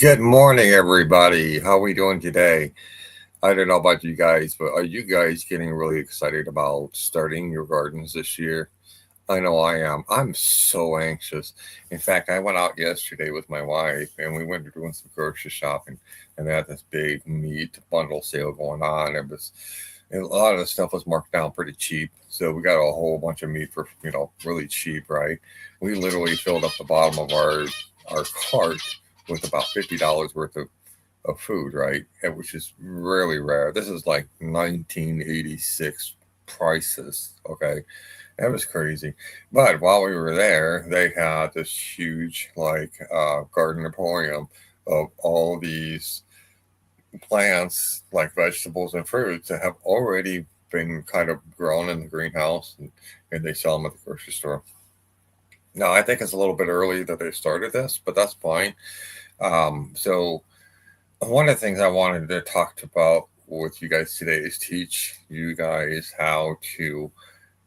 Good morning, everybody. How are we doing today? I don't know about you guys, but are you guys getting really excited about starting your gardens this year? I know I am. I'm so anxious. In fact, I went out yesterday with my wife and we went to doing some grocery shopping, and they had this big meat bundle sale going on. A lot of the stuff was marked down pretty cheap. So we got a whole bunch of meat for, really cheap, right? We literally filled up the bottom of our cart with about $50 worth of food, right? Which is really rare. This is like 1986 prices, okay? That was crazy. But while we were there, they had this huge, like, garden emporium of all these plants, like vegetables and fruits, that have already been kind of grown in the greenhouse, and they sell them at the grocery store. Now, I think it's a little bit early that they started this, but that's fine. So, one of the things I wanted to talk about with you guys today is teach you guys how to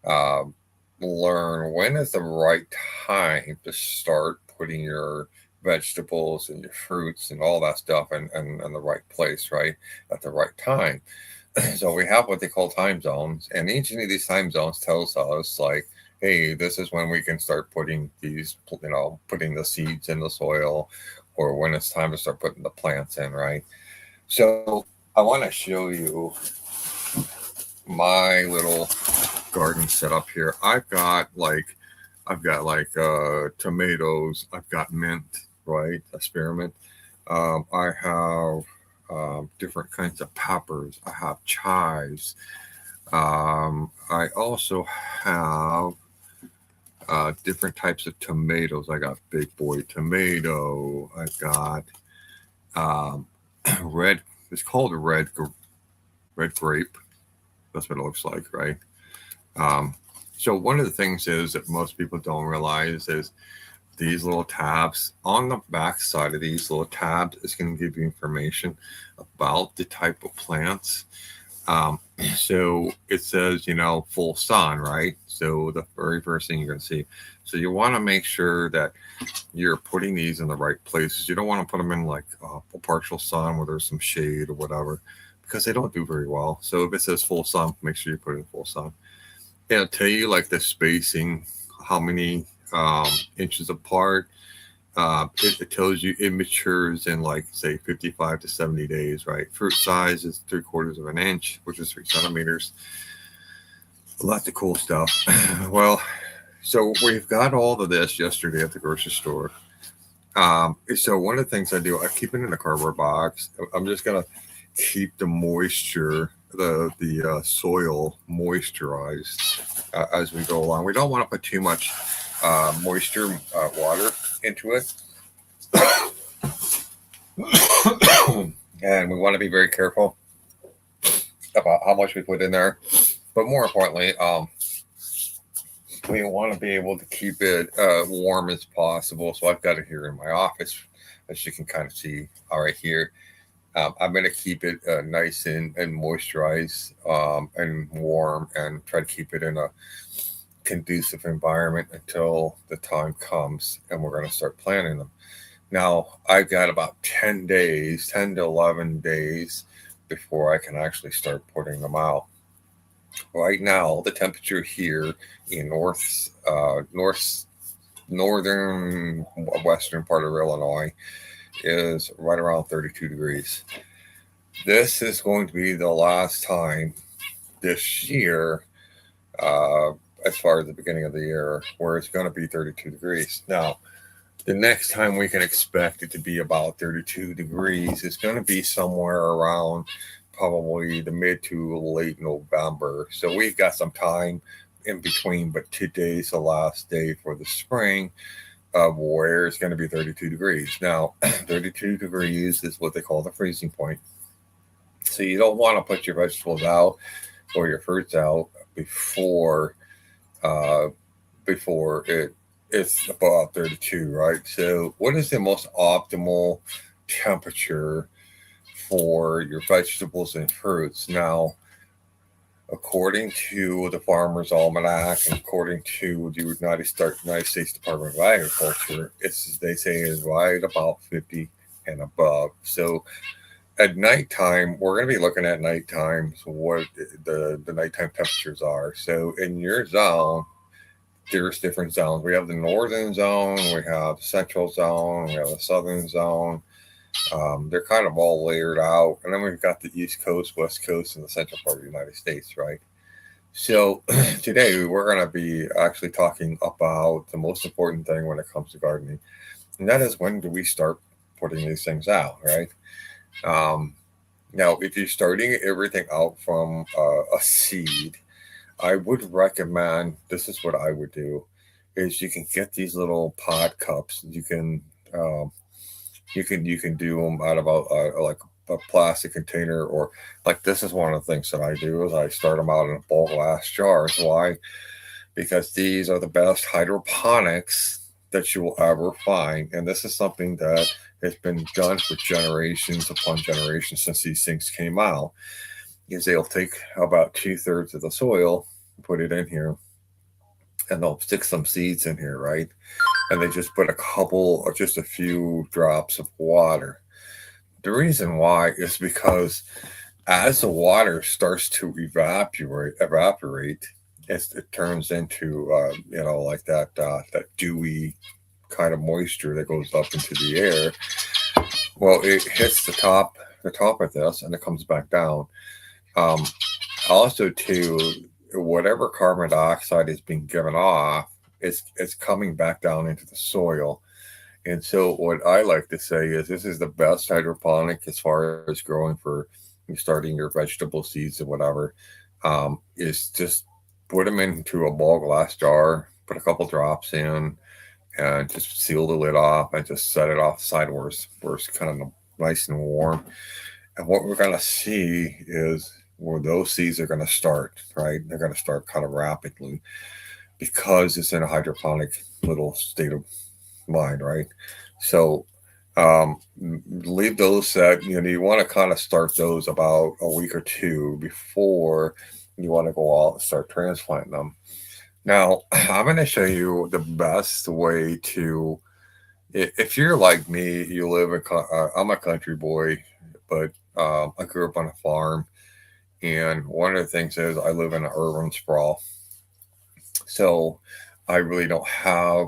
um, learn when is the right time to start putting your vegetables and your fruits and all that stuff in the right place, right? At the right time. So we have what they call time zones, and each of these time zones tells us, like, hey, this is when we can start putting these, putting the seeds in the soil, or when it's time to start putting the plants in, right? So I want to show you my little garden set up here. I've got like tomatoes. I've got mint, right? A spearmint. I have different kinds of peppers. I have chives. I also have different types of tomatoes. I got big boy tomato. I've got um, red. It's called a red grape. That's what it looks like, right? Um, so one of the things is that most people don't realize is these little tabs on the back side of these little tabs is going to give you information about the type of plants. Um, so it says, full sun, right? So the very first thing you're going to see. So you want to make sure that you're putting these in the right places. You don't want to put them in like a partial sun where there's some shade or whatever, because they don't do very well. So if it says full sun, make sure you put it in full sun. It'll tell you like the spacing, how many inches apart. It tells you it matures in like say 55 to 70 days, right? Fruit size is 3/4 of an inch, which is 3 centimeters. Lots of cool stuff. Well, so we've got all of this yesterday at the grocery store. So one of the things I do, I keep it in a cardboard box. I'm just gonna keep the moisture, the soil moisturized as we go along. We don't want to put too much moisture, water into it, and we want to be very careful about how much we put in there. But more importantly, we want to be able to keep it warm as possible. So I've got it here in my office, as you can kind of see right here. I'm going to keep it nice and moisturized and warm, and try to keep it in a conducive environment until the time comes and we're going to start planting them. Now, I've got about 10 days, 10 to 11 days before I can actually start putting them out. Right now, the temperature here in northern western part of Illinois is right around 32 degrees. This is going to be the last time this year, uh, as far as the beginning of the year, where it's going to be 32 degrees. Now, the next time we can expect it to be about 32 degrees is going to be somewhere around probably the mid to late November. So we've got some time in between, but today's the last day for the spring, where it's going to be 32 degrees. Now, 32 degrees is what they call the freezing point. So you don't want to put your vegetables out or your fruits out before uh, it's about 32, right? So what is the most optimal temperature for your vegetables and fruits? Now, according to the Farmer's Almanac and according to the United States Department of Agriculture, they say is right about and above. So at nighttime, we're going to be looking at nighttime, so what the nighttime temperatures are. So in your zone, there's different zones. We have the northern zone, we have the central zone, we have the southern zone. They're kind of all layered out, and then we've got the East Coast, West Coast, and the central part of the United States, right? So today we're going to be actually talking about the most important thing when it comes to gardening, and that is when do we start putting these things out, right? Um, Now, if you're starting everything out from a seed, I would recommend this is what I would do is you can get these little pod cups. Um, you can do them out of like a plastic container, or like this is one of the things that I do is I start them out in a ball glass jars. Why? Because these are the best hydroponics that you will ever find, and this is something that has been done for generations upon generations since these things came out. Is they'll take about 2/3 of the soil, put it in here, and they'll stick some seeds in here, right? And they just put a couple or just a few drops of water. The reason why is because as the water starts to evaporate, it turns into like that dewy kind of moisture that goes up into the air. Well, it hits the top of this, and it comes back down. Um, Also, too, whatever carbon dioxide is being given off, it's coming back down into the soil. And so, what I like to say is, this is the best hydroponic as far as growing for starting your vegetable seeds and whatever. Is just put them into a ball glass jar, put a couple drops in, and just seal the lid off, and just set it off the side where it's kind of nice and warm. And what we're going to see is where those seeds are going to start, right? They're going to start kind of rapidly because it's in a hydroponic little state of mind, right? So leave those set. You want to kind of start those about a week or two before you want to go out and start transplanting them. Now, I'm going to show you the best way to. If you're like me, you live in. I'm a country boy, but I grew up on a farm, and one of the things is I live in an urban sprawl, so I really don't have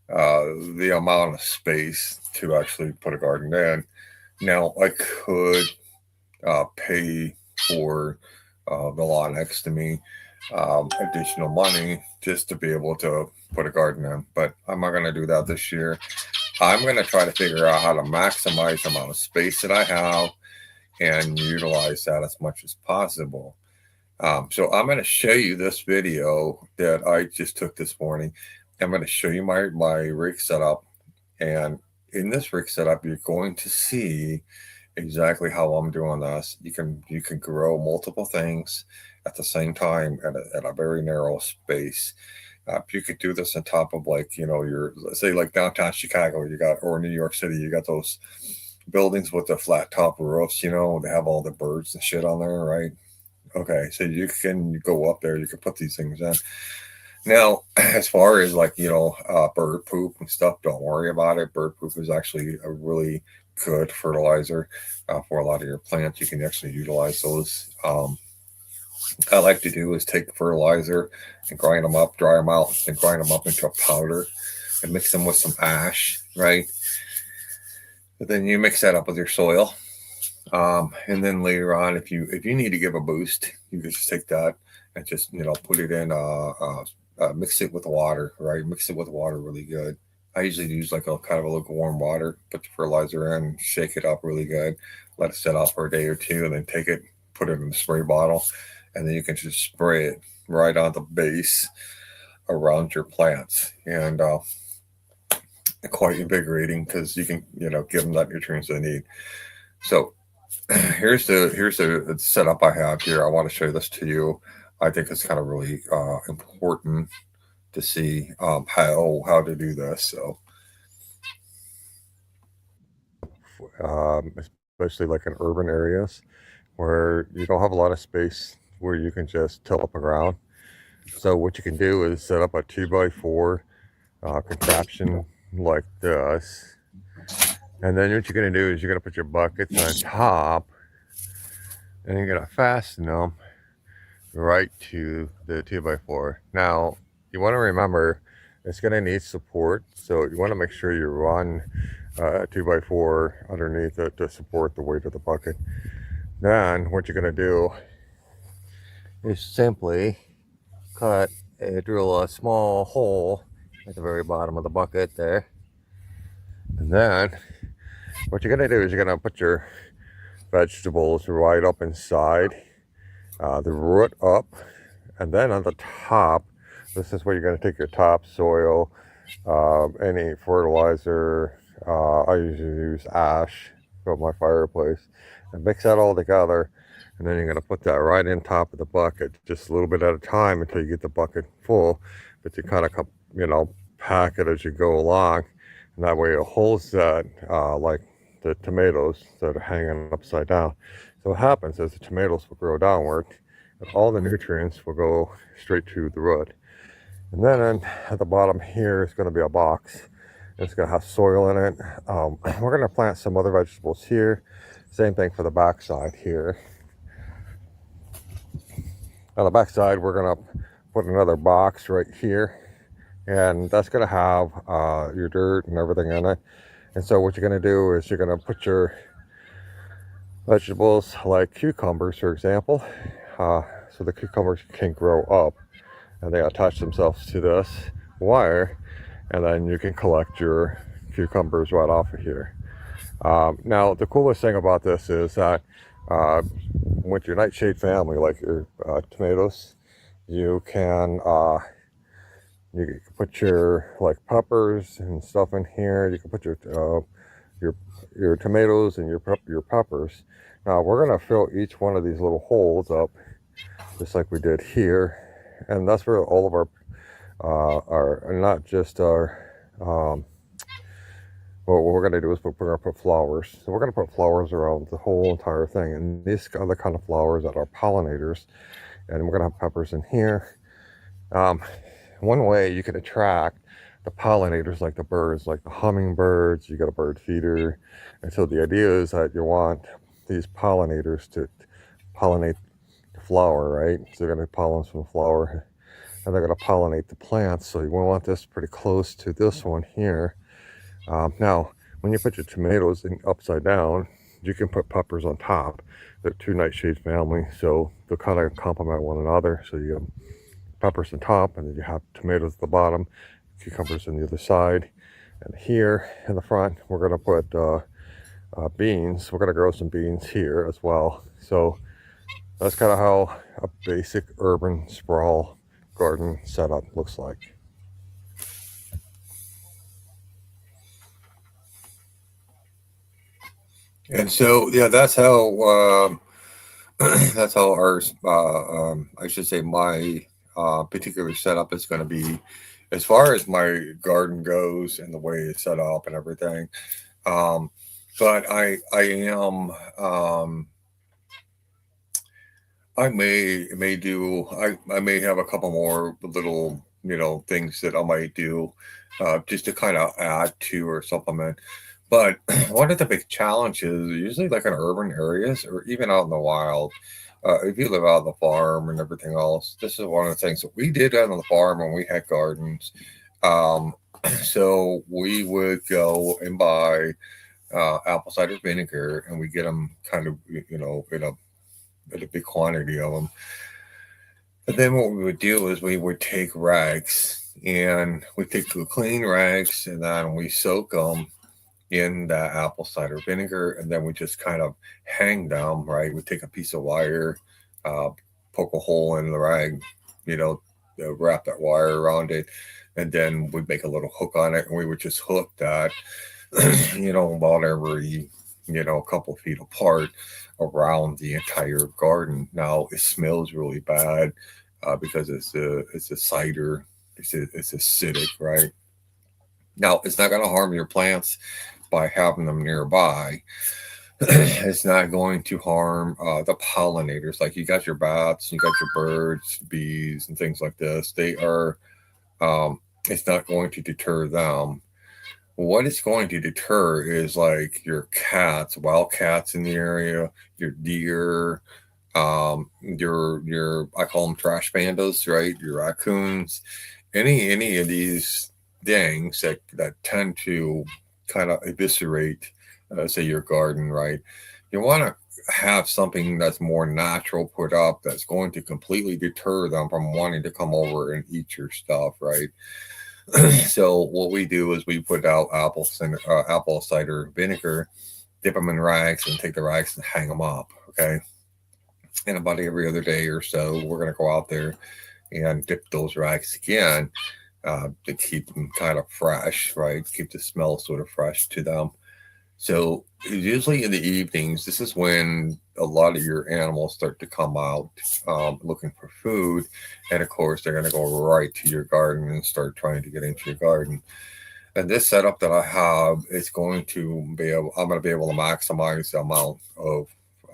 uh, the amount of space to actually put a garden in. Now I could pay for the law next to me additional money just to be able to put a garden in, but I'm not going to do that this year. I'm going to try to figure out how to maximize the amount of space that I have and utilize that as much as possible. So I'm going to show you this video that I just took this morning. I'm going to show you my rig setup, and in this rig setup, you're going to see exactly how I'm doing this. You can grow multiple things at the same time at a very narrow space. You could do this on top of, like, your, let's say, like downtown Chicago, you got, or New York City, you got those buildings with the flat top roofs. They have all the birds and shit on there, right? Okay, so you can go up there, you can put these things in. Now, as far as, like, bird poop and stuff, don't worry about it. Bird poop is actually a really good fertilizer for a lot of your plants. You can actually utilize those. I like to do is take fertilizer and grind them up, dry them out, and grind them up into a powder and mix them with some ash, right? But then you mix that up with your soil. And then later on, if you need to give a boost, you can just take that and just put it in, mix it with water, right? Mix it with water really good. I usually use like a kind of a lukewarm water, put the fertilizer in, shake it up really good, let it set off for a day or two, and then take it, put it in the spray bottle, and then you can just spray it right on the base around your plants, and quite invigorating because you can give them that nutrients they need. So here's the setup I have here. I want to show this to you. I think it's kind of really important to see how to do this. So, especially like in urban areas where you don't have a lot of space where you can just till up the ground. So what you can do is set up a 2x4 contraption like this, And then what you're going to do is you're going to put your buckets on top, and you're going to fasten them right to the 2x4. Now, you want to remember it's going to need support, so you want to make sure you run a 2x4 underneath it to support the weight of the bucket. Then what you're going to do is simply drill a small hole at the very bottom of the bucket there. And then what you're going to do is you're going to put your vegetables right up inside, the root up, and then on the top, this is where you're going to take your topsoil, any fertilizer. I usually use ash from my fireplace, and mix that all together. And then you're going to put that right in top of the bucket, just a little bit at a time until you get the bucket full. But you kind of, pack it as you go along, and that way it holds that, like the tomatoes that are hanging upside down. So what happens is the tomatoes will grow downward, and all the nutrients will go straight to the root. And then at the bottom here is going to be a box. It's going to have soil in it. We're going to plant some other vegetables here. Same thing for the back side here. On the back side, we're going to put another box right here. And that's going to have your dirt and everything in it. And so what you're going to do is you're going to put your vegetables like cucumbers, for example. So the cucumbers can grow up, and they attach themselves to this wire, and then you can collect your cucumbers right off of here. Now, the coolest thing about this is that with your nightshade family, like your tomatoes, you can put your like peppers and stuff in here. You can put your tomatoes and your peppers. Now we're gonna fill each one of these little holes up, just like we did here, and that's where all of our not just our what we're going to do is we're going to put flowers. So we're going to put flowers around the whole entire thing, and these are the kind of flowers that are pollinators, and we're going to have peppers in here. One way you can attract the pollinators, like the birds, like the hummingbirds, you got a bird feeder, and so the idea is that you want these pollinators to pollinate the flower, right? So they're going to pollinate from the flower, and they're going to pollinate the plants. So you want this pretty close to this one here. Now, when you put your tomatoes upside down, you can put peppers on top. They're two nightshade family, so they'll kind of complement one another. So you have peppers on top, and then you have tomatoes at the bottom, cucumbers on the other side. And here in the front, we're going to put beans. We're going to grow some beans here as well. So that's kind of how a basic urban sprawl garden setup looks like. And so, yeah, that's how that's how ours. I should say my particular setup is going to be, as far as my garden goes and the way it's set up and everything. Um, but I am I may have a couple more little things that I might do just to kind of add to or supplement. But one of the big challenges, usually like in urban areas or even out in the wild, if you live out on the farm and everything else, this is one of the things that we did out on the farm when we had gardens. Um, so we would go and buy apple cider vinegar, and we get them kind of in a big quantity of them. And then what we would do is we would take rags, and we take two clean rags, and then we soak them in the apple cider vinegar, and then we just kind of hang them, right? We take a piece of wire, uh, poke a hole in the rag, you know, wrap that wire around it, and then we'd make a little hook on it, and we would just hook that, about a couple of feet apart around the entire garden. Now it smells really bad because it's a cider, it's acidic, right? Now it's not going to harm your plants by having them nearby. It's not going to harm the pollinators. Like you got your bats, you got your birds, bees, and things like this. They are. It's not going to deter them. what it's going to deter is like your cats, wild cats in the area, your deer, your I call them trash pandas, right? Your raccoons, any of these things that tend to kind of eviscerate, say your garden, right? You want to have something that's more natural put up that's going to completely deter them from wanting to come over and eat your stuff, right? So what we do is we put out apple cider vinegar, dip them in rags, and take the rags and hang them up. Okay, and about every other day or so, we're gonna go out there and dip those rags again to keep them kind of fresh, right? Keep the smell sort of fresh to them. So usually in the evenings, this is when a lot of your animals start to come out looking for food, and of course they're going to go right to your garden and start trying to get into your garden. And this setup that I have is going to be able. I'm going to be able to maximize the amount of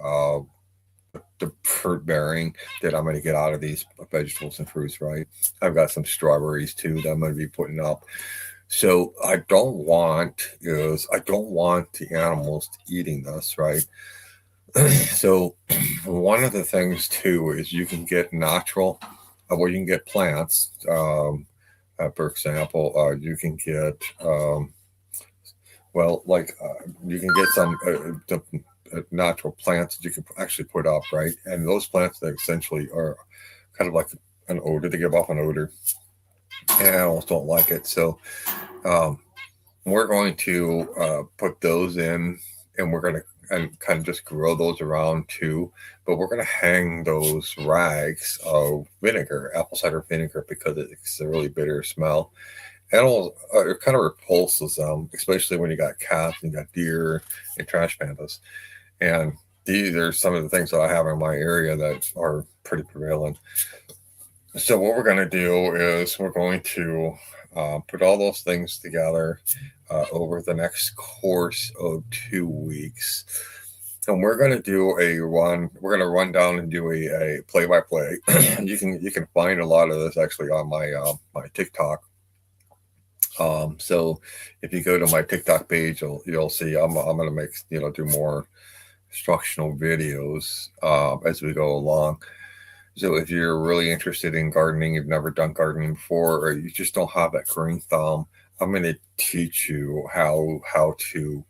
uh, the fruit bearing that I'm going to get out of these vegetables and fruits. Right. I've got some strawberries too that I'm going to be putting up. So I don't want the animals eating this, right? So one of the things too is you can get natural, well, you can get plants. For example, you can get like you can get some natural plants that you can actually put up, right? And those plants that essentially are kind of like an odor. They give off an odor, and animals don't like it. So um, we're going to put those in, and we're going to and kind of just grow those around too. But we're going to hang those rags of vinegar, apple cider vinegar, because it's a really bitter smell. Animals, it kind of repulses them, especially when you got cats and you got deer and trash pandas. And these are some of the things that I have in my area that are pretty prevalent. So what we're going to do is we're going to put all those things together over the next course of 2 weeks, and we're going to do a run. We're going to run down and do a play by play. You can find a lot of this actually on my TikTok. So if you go to my TikTok page, you'll see I'm going to make do more instructional videos as we go along. So if you're really interested in gardening, you've never done gardening before, or you just don't have that green thumb, I'm going to teach you how to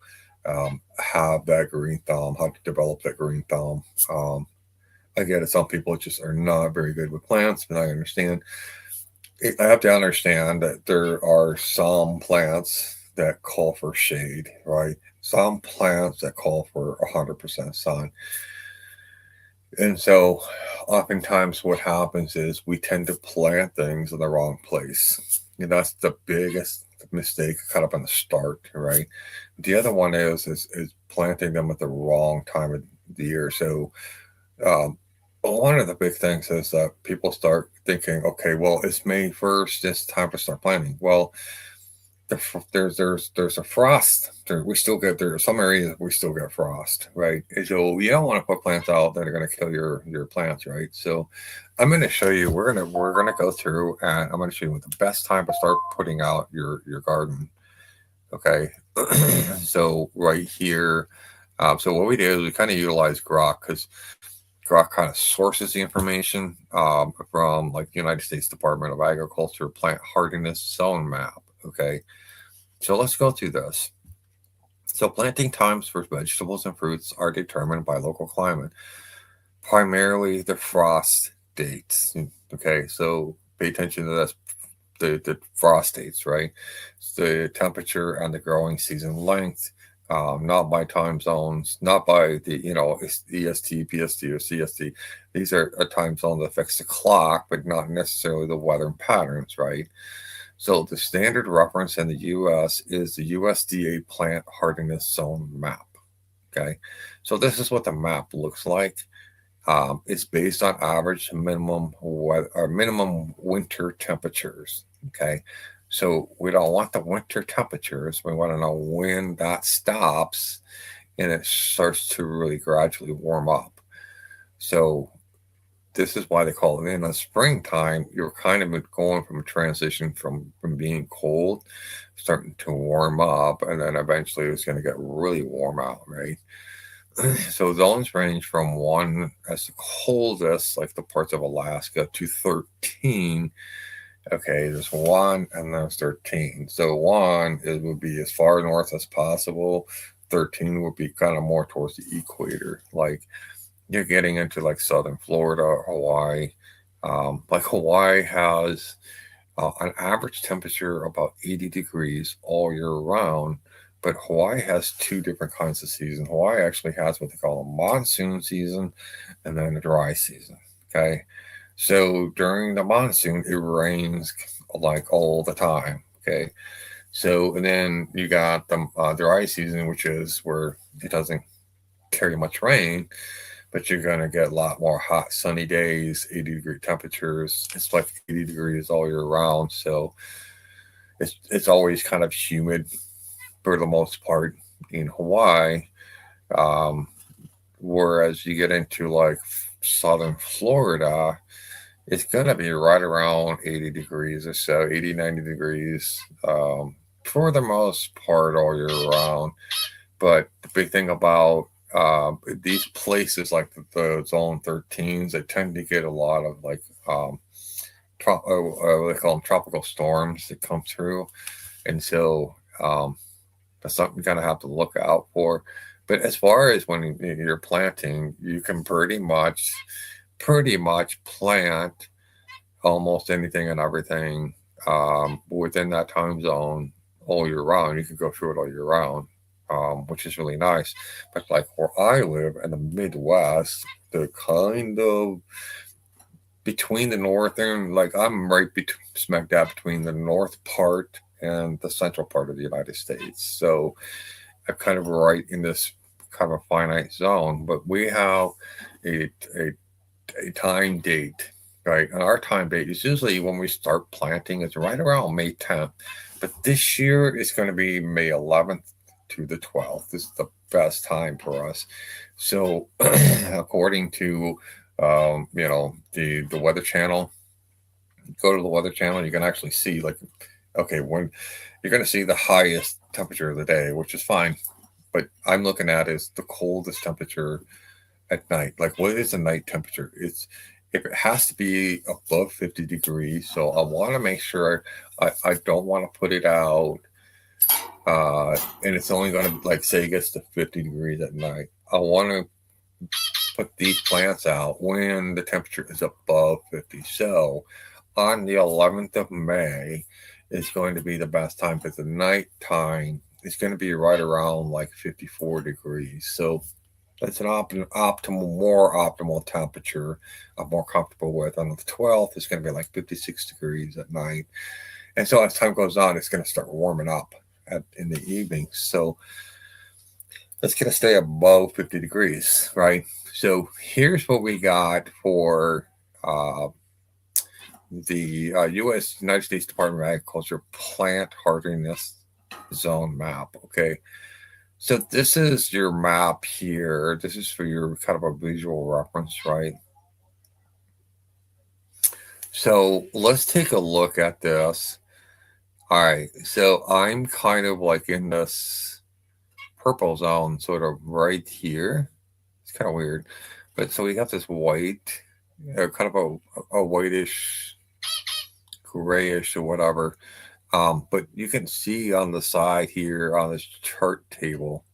have that green thumb, how to develop that green thumb. I get it. Some people just are not very good with plants, but I understand. I have to understand that there are some plants that call for shade, right? Some plants that call for 100% sun. And so oftentimes what happens is we tend to plant things in the wrong place. And that's the biggest mistake kind of on the start, right? The other one is planting them at the wrong time of the year. So um, one of the big things is that people start thinking, okay, well, it's May 1st, it's time to start planting. Well, there's a frost. We still get there's some areas we still get frost, right? And so you don't want to put plants out that are going to kill your plants, right? So I'm going to show you. We're gonna go through, and I'm going to show you the best time to start putting out your garden. Okay, so right here. So what we do is we kind of utilize Grok because Grok kind of sources the information from like the United States Department of Agriculture Plant Hardiness Zone Map. Okay, so let's go through this. So planting times for vegetables and fruits are determined by local climate, primarily the frost dates. Okay, so pay attention to this. The frost dates, right? It's the temperature and the growing season length, not by time zones, not by the it's EST, PST, or CST. These are a time zone that affects the clock, but not necessarily the weather patterns, right? So the standard reference in the U.S. is the USDA Plant Hardiness Zone map. Okay, so this is what the map looks like. It's based on average minimum weather, or minimum winter temperatures. Okay, so we don't want the winter temperatures. We want to know when that stops and it starts to really gradually warm up. So this is why they call it in the springtime. You're kind of going from a transition from being cold, starting to warm up, and then eventually it's going to get really warm out, right? So zones range from one as the coldest, like the parts of Alaska, to 13. Okay, there's one and there's 13. So one it would be as far north as possible. 13 would be kind of more towards the equator. Like you're getting into like southern Florida, Hawaii. Like Hawaii has an average temperature about 80 degrees all year round, but Hawaii has two different kinds of season. Hawaii actually has what they call a monsoon season and then a dry season. Okay. So during the monsoon, it rains like all the time. Okay. So, and then you got the dry season, which is where it doesn't carry much rain, but you're going to get a lot more hot, sunny days, 80-degree temperatures. It's like 80 degrees all year round. So it's always kind of humid for the most part in Hawaii. Um, Whereas you get into like southern Florida, it's going to be right around 80 degrees or so, 80, 90 degrees for the most part all year round. But the big thing about these places like the zone 13s, they tend to get a lot of like what they call them tropical storms that come through. And so that's something you're going to have to look out for. But as far as when you're planting, you can pretty much plant almost anything and everything within that time zone all year round. You can go through it all year round, which is really nice. But like where I live in the Midwest, the kind of between the northern, like I'm right smack dab between the north part and the central part of the United States. So I'm kind of right in this kind of finite zone, but we have a, a, a time date, right? And our time date is usually when we start planting, it's right around May 10th. But this year it's going to be May 11th to the 12th. This is the best time for us. So, according to the Weather Channel, go to the Weather Channel, you can actually see like, okay, when you're going to see the highest temperature of the day, which is fine. But I'm looking at is the coldest temperature at night. Like, what is the night temperature? It's if it has to be above 50 degrees. So I want to make sure I don't want to put it out, and it's only going to like say it gets to 50 degrees at night. I want to put these plants out when the temperature is above 50. So on the 11th of May is going to be the best time because the night time is going to be right around like 54 degrees. So that's an more optimal temperature I'm more comfortable with. On the 12th, it's going to be like 56 degrees at night. And so as time goes on, it's going to start warming up in the evening. So it's going to stay above 50 degrees, right? So here's what we got for the U.S. United States Department of Agriculture plant hardiness zone map. Okay, so this is your map here. This is for your kind of a visual reference, right? So let's take a look at this. All right, so I'm kind of like in this purple zone, sort of right here. It's kind of weird, but so we got this white, kind of a whitish, grayish or whatever. But you can see on the side here on this chart table,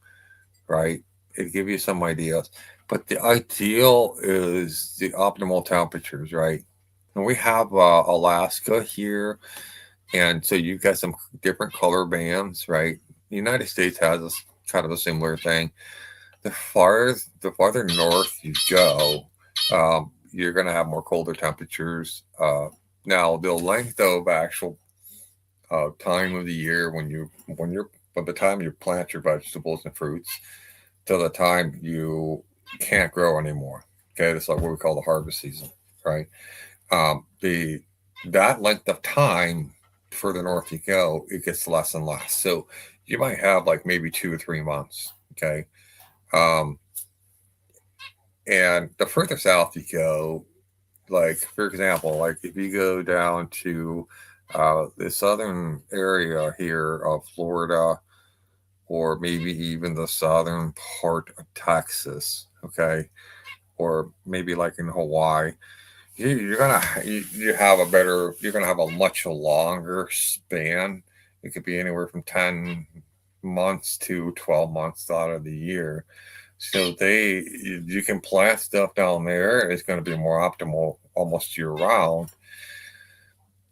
right? It give you some ideas. But the ideal is the optimal temperatures, right? And we have Alaska here, and so you've got some different color bands, right? The United States has this kind of a similar thing. The farther north you go, you're going to have more colder temperatures. Now, the length of actual time of the year by the time you plant your vegetables and fruits till the time you can't grow anymore. Okay, that's like what we call the harvest season, right? The that length of time further north you go, it gets less and less. So you might have like maybe 2 or 3 months. Okay, um, and the further south you go, like for example, like if you go down to the southern area here of Florida, or maybe even the southern part of Texas, okay, or maybe like in Hawaii, you're gonna have a much longer span. It could be anywhere from 10 months to 12 months out of the year. So you can plant stuff down there. It's going to be more optimal almost year round.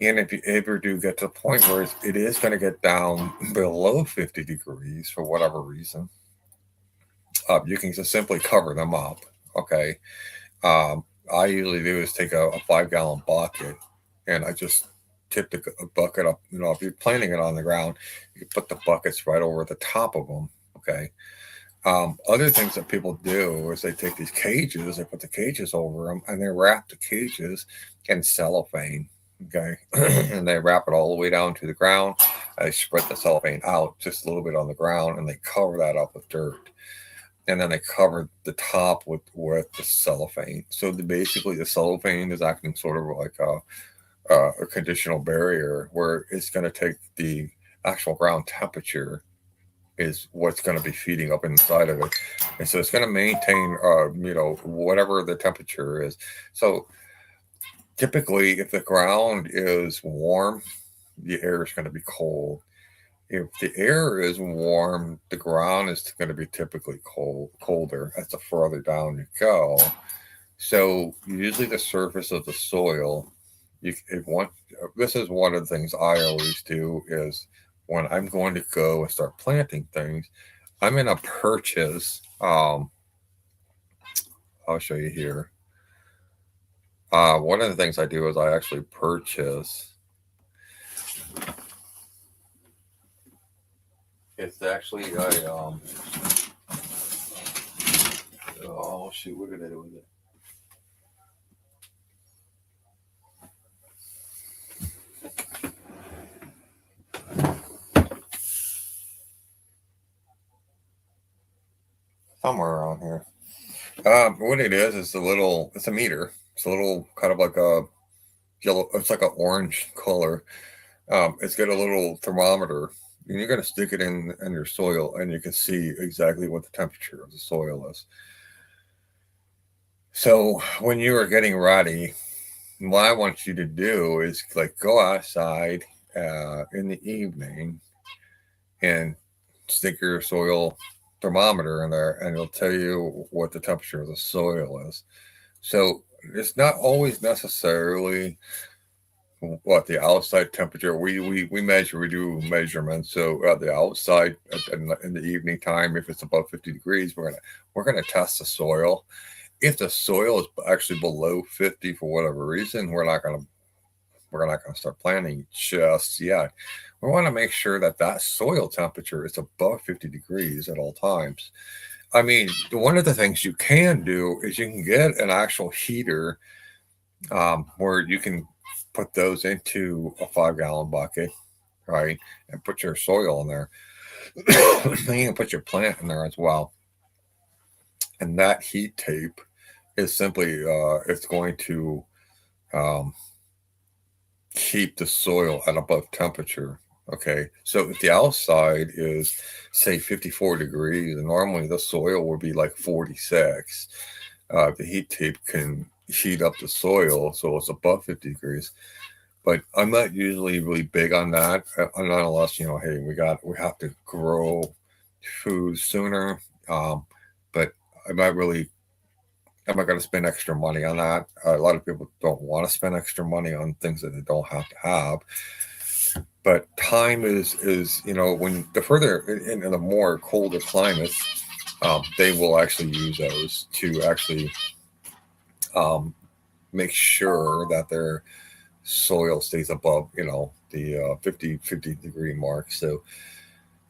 And if you ever do get to the point where it is going to get down below 50 degrees for whatever reason, you can just simply cover them up. Okay. Um, I usually do is take a 5 gallon bucket and I just tip the bucket up. You know, if you're planting it on the ground, you can put the buckets right over the top of them. Okay. Other things that people do is they take these cages, they put the cages over them, and they wrap the cages in cellophane. Okay, and they wrap it all the way down to the ground. They spread the cellophane out just a little bit on the ground, and they cover that up with dirt. And then they cover the top with the cellophane. So basically, the cellophane is acting sort of like a conditional barrier where it's going to take the actual ground temperature is what's going to be feeding up inside of it, and so it's going to maintain, whatever the temperature is. So typically, if the ground is warm, the air is going to be cold. If the air is warm, the ground is going to be typically colder as the further down you go. So usually, the surface of the soil, you it want this is one of the things I always do is when I'm going to go and start planting things, I'm going to purchase. I'll show you here. One of the things I do is I actually purchase. It's actually a oh shoot, what did I do with it? Somewhere around here. What it is it's a meter. It's a little kind of like a yellow. It's like an orange color. It's got a little thermometer, and you're going to stick it in your soil, and you can see exactly what the temperature of the soil is. So when you are getting ready, what I want you to do is like go outside in the evening and stick your soil thermometer in there, and it'll tell you what the temperature of the soil is. So it's not always necessarily what the outside temperature. We do measurements. So the outside in the evening time, if it's above 50 degrees, we're gonna test the soil. If the soil is actually below 50 for whatever reason, we're not gonna start planting just yet. We want to make sure that that soil temperature is above 50 degrees at all times. I mean, one of the things you can do is you can get an actual heater where you can put those into a 5 gallon bucket, right? And put your soil in there. And you can put your plant in there as well. And that heat tape is simply, it's going to um, keep the soil at above temperature. Okay, so if the outside is say 54 degrees, and normally the soil would be like 46, the heat tape can heat up the soil so it's above 50 degrees. But I'm not usually really big on that, unless hey, we have to grow food sooner. But I'm not really I'm not going to spend extra money on that. A lot of people don't want to spend extra money on things that they don't have to have. But time is when the further in the more colder climates, they will actually use those to actually um, make sure that their soil stays above the 50 degree mark. So,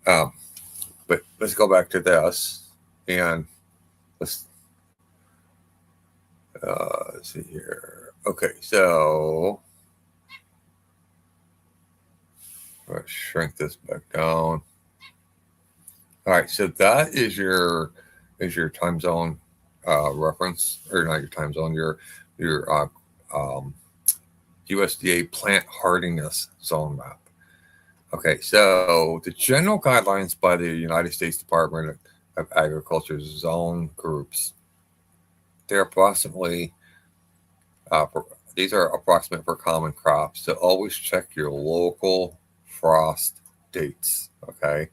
um, but let's go back to this and let's let's see here. Okay, so let's shrink this back down. All right, so that is your time zone reference, or not your time zone, your um, USDA plant hardiness zone map. Okay, so the general guidelines by the United States Department of Agriculture zone groups, they're approximately, for, these are approximate for common crops. So always check your local frost dates. Okay,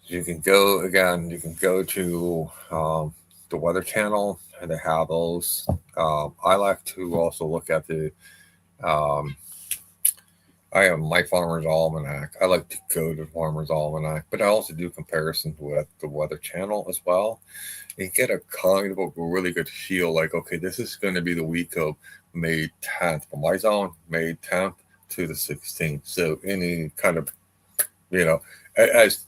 you can go again. You can go to the Weather Channel, and they have those. I like to also look at the um, I have my Farmer's Almanac. I like to go to Farmer's Almanac, but I also do comparisons with the Weather Channel as well. And get a kind of a really good feel like, okay, this is going to be the week of May 10th for my zone, May 10th to the 16th. So any kind of, you know, as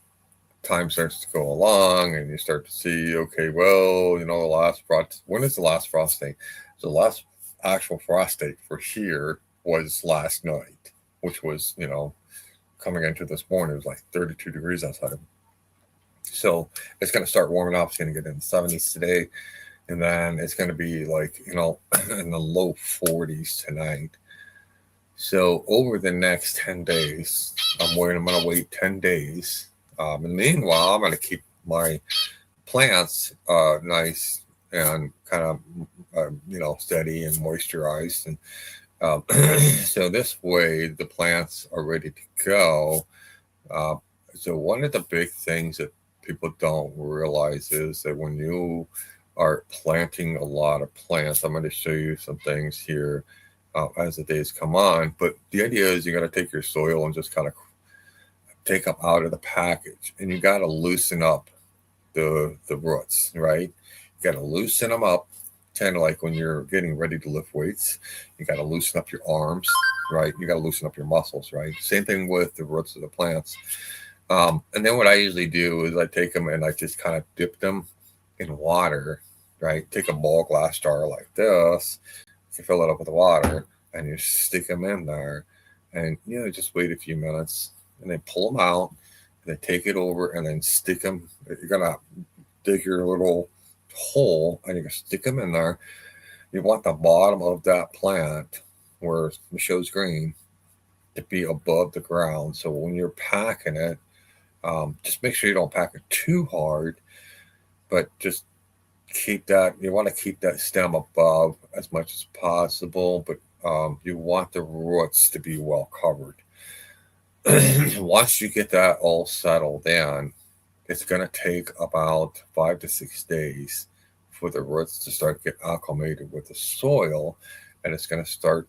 time starts to go along and you start to see, okay, well, the last frost, when is the last frost date? So the last actual frost date for here was last night, which was, coming into this morning, it was like 32 degrees outside. So it's going to start warming up. It's going to get in the 70s today. And then it's going to be like, in the low 40s tonight. So over the next 10 days, I'm going to wait 10 days. And meanwhile, I'm going to keep my plants nice and kind of, steady and moisturized. And so this way, the plants are ready to go. Uh, so one of the big things that people don't realize is that when you are planting a lot of plants, I'm going to show you some things here as the days come on. But the idea is you got to take your soil and just kind of take them out of the package, and you got to loosen up the roots, right? You got to loosen them up, kind of like when you're getting ready to lift weights. You got to loosen up your arms, right? You got to loosen up your muscles, right? Same thing with the roots of the plants. And then what I usually do is I take them and I just kind of dip them in water, right? Take a ball glass jar like this, you fill it up with water, and you stick them in there, and just wait a few minutes, and then pull them out, and then take it over, and then stick them. You're gonna dig your little hole, and you're gonna stick them in there. You want the bottom of that plant where it shows green to be above the ground. So when you're packing it, just make sure you don't pack it too hard, but just keep that. You want to keep that stem above as much as possible, but you want the roots to be well covered. Once you get that all settled in, it's going to take about 5 to 6 days for the roots to start get acclimated with the soil, and it's going to start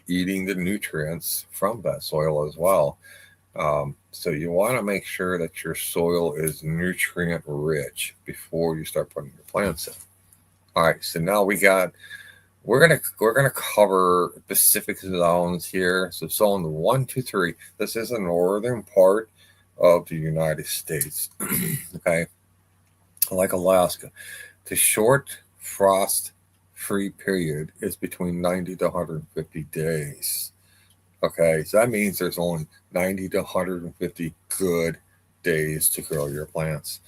eating the nutrients from that soil as well. So you want to make sure that your soil is nutrient rich before you start putting your plants in. All right, so now we're gonna cover specific zones here. So zone 1, 2, 3. This is the northern part of the United States. Okay, like Alaska, the short frost free period is between 90 to 150 days. Okay, so that means there's only 90 to 150 good days to grow your plants.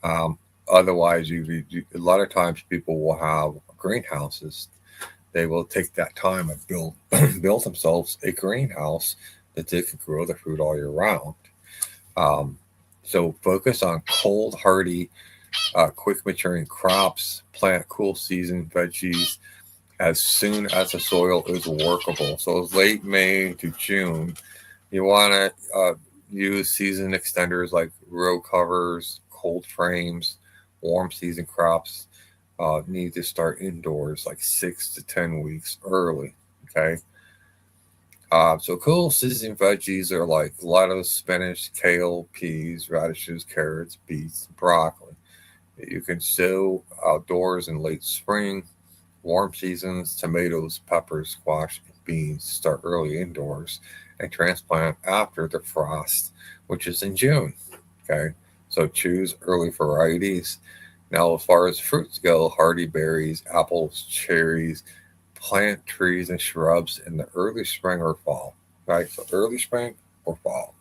Um, Otherwise, a lot of times people will have greenhouses. They will take that time and build build themselves a greenhouse that they can grow the fruit all year round. Um, so focus on cold hardy, quick maturing crops. Plant cool season veggies as soon as the soil is workable. So late May to June, you want to use season extenders like row covers, cold frames. Warm season crops need to start indoors like 6 to 10 weeks early. Okay. So cool season veggies are like lettuce, spinach, kale, peas, radishes, carrots, beets, broccoli. You can sow outdoors in late spring. Warm seasons, tomatoes, peppers, squash, and beans start early indoors and transplant after the frost, which is in June. Okay, so choose early varieties. Now, as far as fruits go, hardy berries, apples, cherries, plant trees and shrubs in the early spring or fall. Right, so early spring or fall.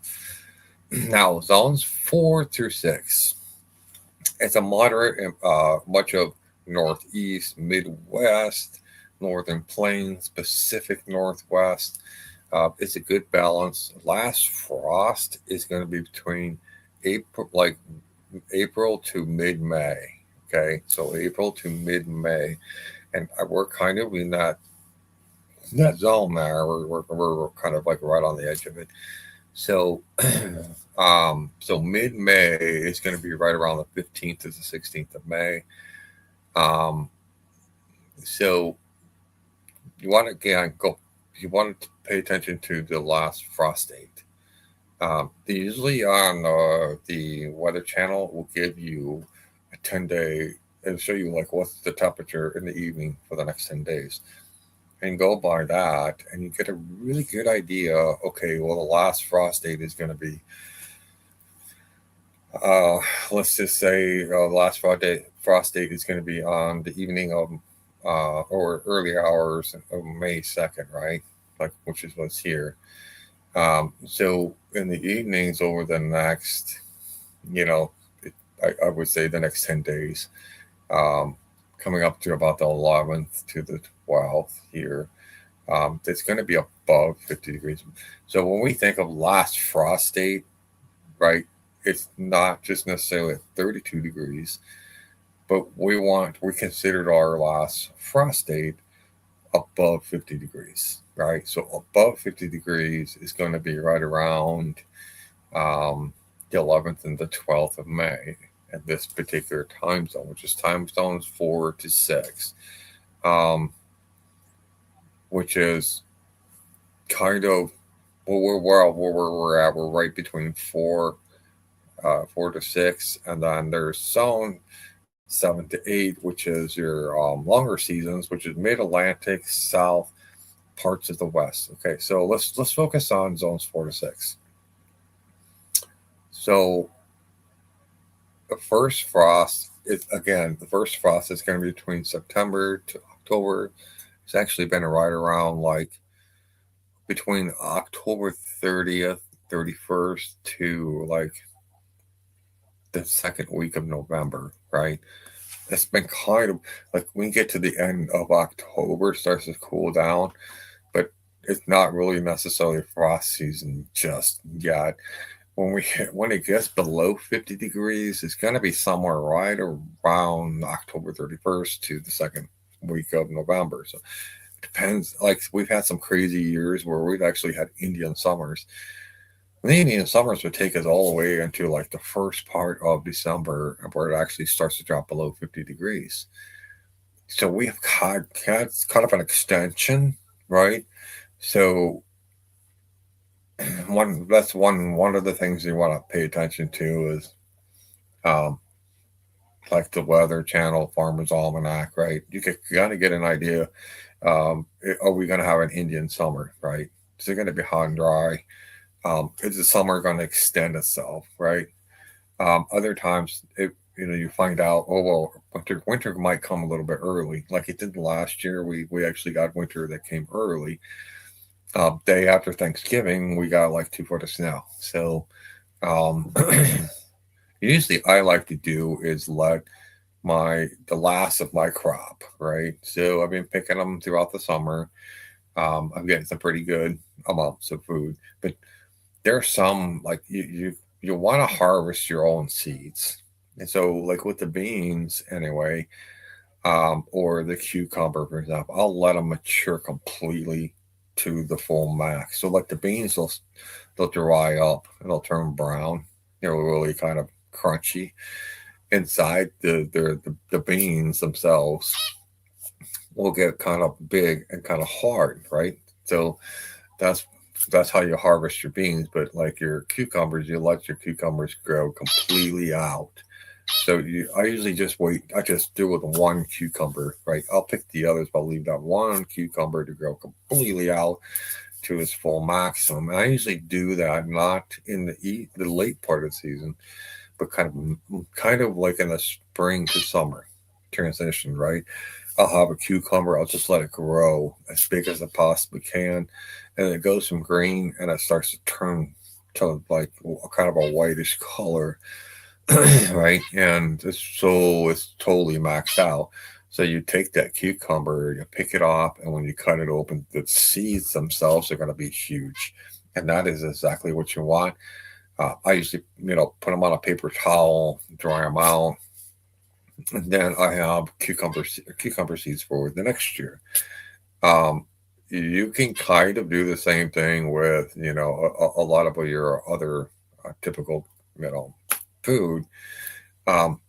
Now, zones 4 through 6. It's a moderate, much of Northeast, Midwest, Northern Plains, Pacific Northwest. It's a good balance. Last frost is going to be between April to mid May. Okay, so April to mid May, and we're kind of in that zone there. We're kind of like right on the edge of it. So, so mid May is going to be right around the 15th to the 16th of May. Um, so you want to again go. You want to pay attention to the last frost date. They usually on the Weather Channel will give you a 10-day and show you like what's the temperature in the evening for the next 10 days, and go by that, and you get a really good idea. Okay, well the last frost date is going to be uh, let's just say the last frost date is going to be on the evening of or early hours of May 2nd, right? Like which is what's here. So in the evenings over the next, you know, I would say the next 10 days, um, coming up to about the 11th to the 12th here, it's going to be above 50 degrees. So when we think of last frost date, right, it's not just necessarily at 32 degrees, but we considered our last frost date above 50 degrees, right? So above 50 degrees is going to be right around the 11th and the 12th of May at this particular time zone, which is time zones 4 to 6, um, which is kind of where we're at. We're right between 4 to 6, and then there's zone 7 to 8, which is your longer seasons, which is Mid Atlantic, South, parts of the West. Okay, so let's focus on zones 4 to 6. So the first frost is going to be between September to October. It's actually been right around like between October 30th, 31st to like the second week of November, right? It's been kind of like when you get to the end of October, it starts to cool down, but it's not really necessarily frost season just yet. When it gets below 50 degrees, it's going to be somewhere right around October 31st to the second week of November. So it depends. Like we've had some crazy years where we've actually had Indian summers. And the Indian summers would take us all the way into like the first part of December, where it actually starts to drop below 50 degrees. So we have had kind of an extension, right? So one of the things you want to pay attention to is um, like the Weather Channel, Farmer's Almanac, right? You can kind of get an idea. Are we going to have an Indian summer, right? Is it going to be hot and dry? Is the summer going to extend itself, right? Other times, you find out, oh well, winter might come a little bit early, like it did last year. We actually got winter that came early. Day after Thanksgiving, we got like 2 foot of snow. So um, usually, I like to do is let the last of my crop, right? So I've been picking them throughout the summer. I'm getting some pretty good amounts of food, but there's some like you want to harvest your own seeds, and so like with the beans anyway, or the cucumber, for example, I'll let them mature completely to the full max. So like the beans, they'll dry up and they'll turn brown. They're really kind of crunchy inside. The beans themselves will get kind of big and kind of hard, right? So that's that's how you harvest your beans. But like your cucumbers, you let your cucumbers grow completely out. So I usually just wait. I just do with one cucumber, right? I'll pick the others, but I'll leave that one cucumber to grow completely out to its full maximum. And I usually do that not in the late part of the season, but kind of like in the spring to summer transition, right? I'll have a cucumber. I'll just let it grow as big as it possibly can, and it goes from green and it starts to turn to like kind of a whitish color, right? And it's totally maxed out. So you take that cucumber, you pick it off, and when you cut it open, the seeds themselves are going to be huge, and that is exactly what you want. I usually, put them on a paper towel, dry them out, and then I have cucumber seeds for the next year. Um, you can kind of do the same thing with, a lot of your other typical, you know, food. Um,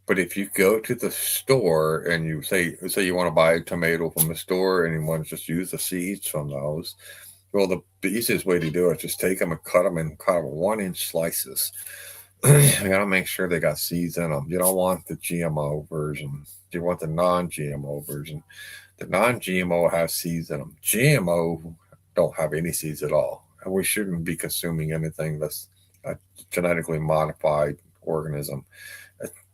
but if you go to the store and you say you want to buy a tomato from the store and you want to just use the seeds from those, well, the easiest way to do it is just take them and cut them in kind of 1 inch slices. You gotta make sure they got seeds in them. You don't want the GMO version. You want the non-GMO version. The non-GMO has seeds in them. GMO don't have any seeds at all, and we shouldn't be consuming anything that's a genetically modified organism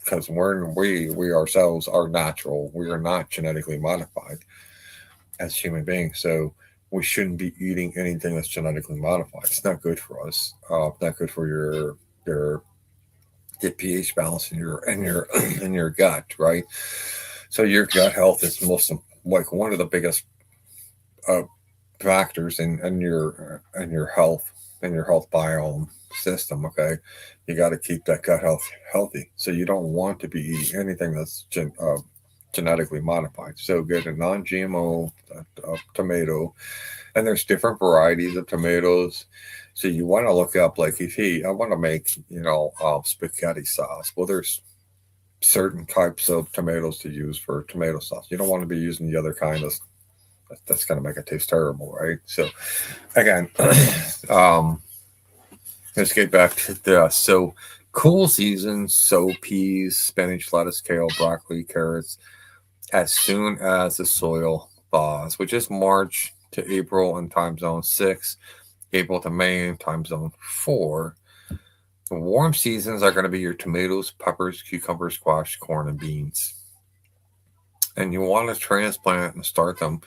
because we ourselves are natural. We are not genetically modified as human beings, so we shouldn't be eating anything that's genetically modified. It's not good for us. Not good for your the pH balance in your in your gut, right? So your gut health is like one of the biggest uh, factors in your health in your health biome system. Okay, you got to keep that gut health healthy. So you don't want to be eating anything that's genetically modified. So get a non-GMO tomato, and there's different varieties of tomatoes. So you want to look up like if I want to make spaghetti sauce. Well, there's certain types of tomatoes to use for tomato sauce. You don't want to be using the other kind of that's going to make it taste terrible, right? So again, um, let's get back to this. So cool season, sow peas, spinach, lettuce, kale, broccoli, carrots as soon as the soil thaws, which is March to April in time zone 6, April to May in time zone 4. The warm seasons are going to be your tomatoes, peppers, cucumbers, squash, corn, and beans. And you want to transplant and start them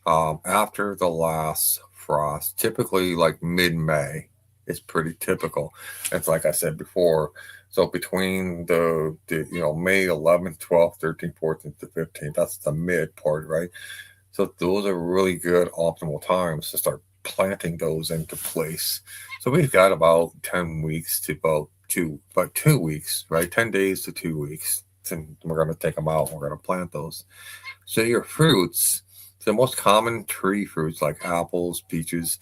after the last frost, typically like mid-May is pretty typical. It's like I said before. So between the May 11th, 12th, 13th, 14th to 15th, that's the mid part, right? So those are really good optimal times to start planting those into place. So we've got about 10 weeks to about 2 weeks, right? 10 days to 2 weeks. And we're going to take them out. We're going to plant those. So your fruits, the most common tree fruits like apples, peaches,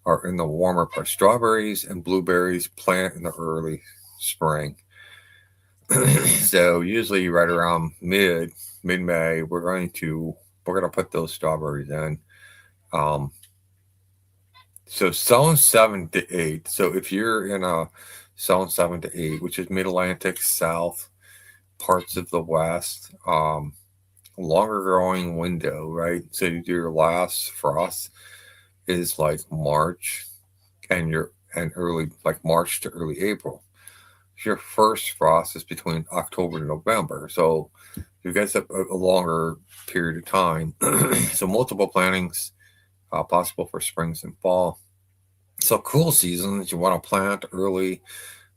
are in the warmer part. Strawberries and blueberries plant in the early spring. So usually right around mid May, we're gonna put those strawberries in. Um, so zone 7 to 8. So if you're in a zone 7 to 8, which is mid Atlantic, south parts of the West, longer growing window, right? So your last frost is like March and early like March to early April. Your first frost is between October to November. So you guys have a longer period of time. So multiple plantings possible for springs and fall. So cool seasons you want to plant early,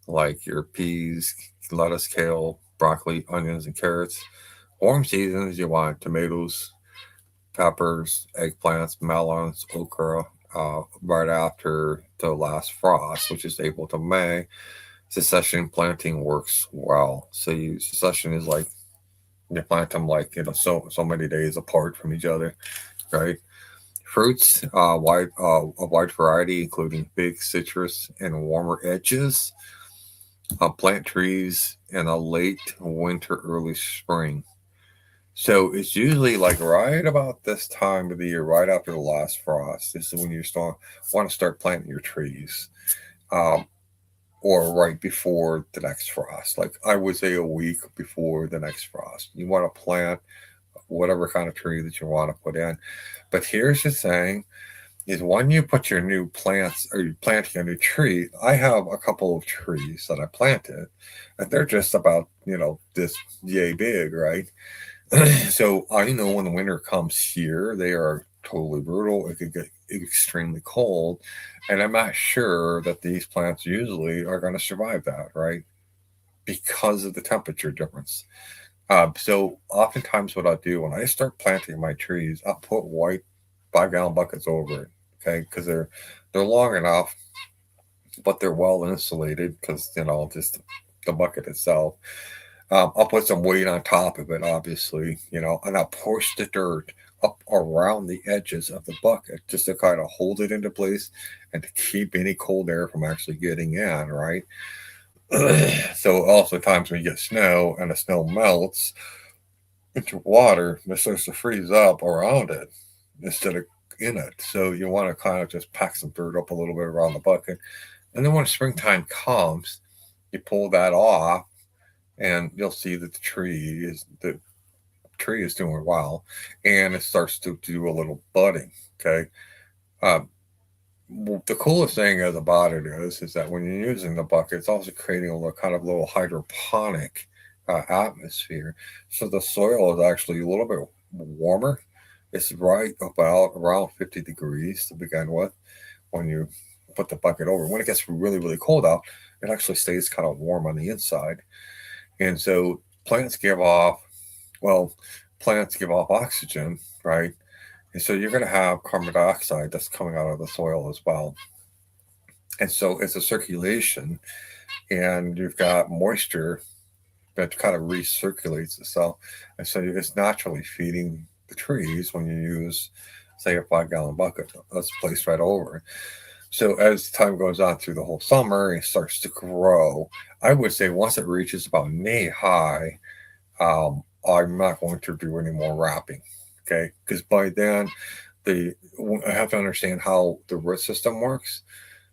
like your peas, lettuce, kale, broccoli, onions, and carrots. Warm seasons you want tomatoes, peppers, eggplants, melons, okra, right after the last frost, which is April to May. Succession planting works well. So succession is like you plant them like so many days apart from each other, right? Fruits, a wide variety, including big citrus and warmer edges. Plant trees in a late winter, early spring. So it's usually like right about this time of the year, right after the last frost. This is when you want to start planting your trees, um, or right before the next frost. Like I would say a week before the next frost. You want to plant whatever kind of tree that you want to put in. But here's the thing: is when you put your new plants or you're planting a new tree. I have a couple of trees that I planted, and they're just about this yay big, right? So I know when the winter comes here, they are totally brutal. It could get extremely cold, and I'm not sure that these plants usually are going to survive that, right? Because of the temperature difference. So oftentimes what I'll do when I start planting my trees, I'll put white 5 gallon buckets over it. Okay, because they're long enough, but they're well insulated because just the bucket itself. I'll put some weight on top of it, obviously, and I'll push the dirt up around the edges of the bucket just to kind of hold it into place and to keep any cold air from actually getting in, right? So also times when you get snow and the snow melts into water, it starts to freeze up around it instead of in it. So you want to kind of just pack some dirt up a little bit around the bucket. And then when springtime comes, you pull that off and you'll see that the tree is doing well, and it starts to do a little budding. Okay. Um, the coolest thing about it is that when you're using the bucket, it's also creating a little, kind of little hydroponic atmosphere. So the soil is actually a little bit warmer. It's right about around 50 degrees to begin with when you put the bucket over. When it gets really, really cold out, it actually stays kind of warm on the inside. And so plants give off, well, plants give off oxygen, right? And so you're going to have carbon dioxide that's coming out of the soil as well. And so it's a circulation, and you've got moisture that kind of recirculates itself. And so it's naturally feeding the trees when you use, say, a 5 gallon bucket that's placed right over it. So as time goes on through the whole summer, it starts to grow. I would say once it reaches about knee high, I'm not going to do any more wrapping. Okay, because by then the I have to understand how the root system works.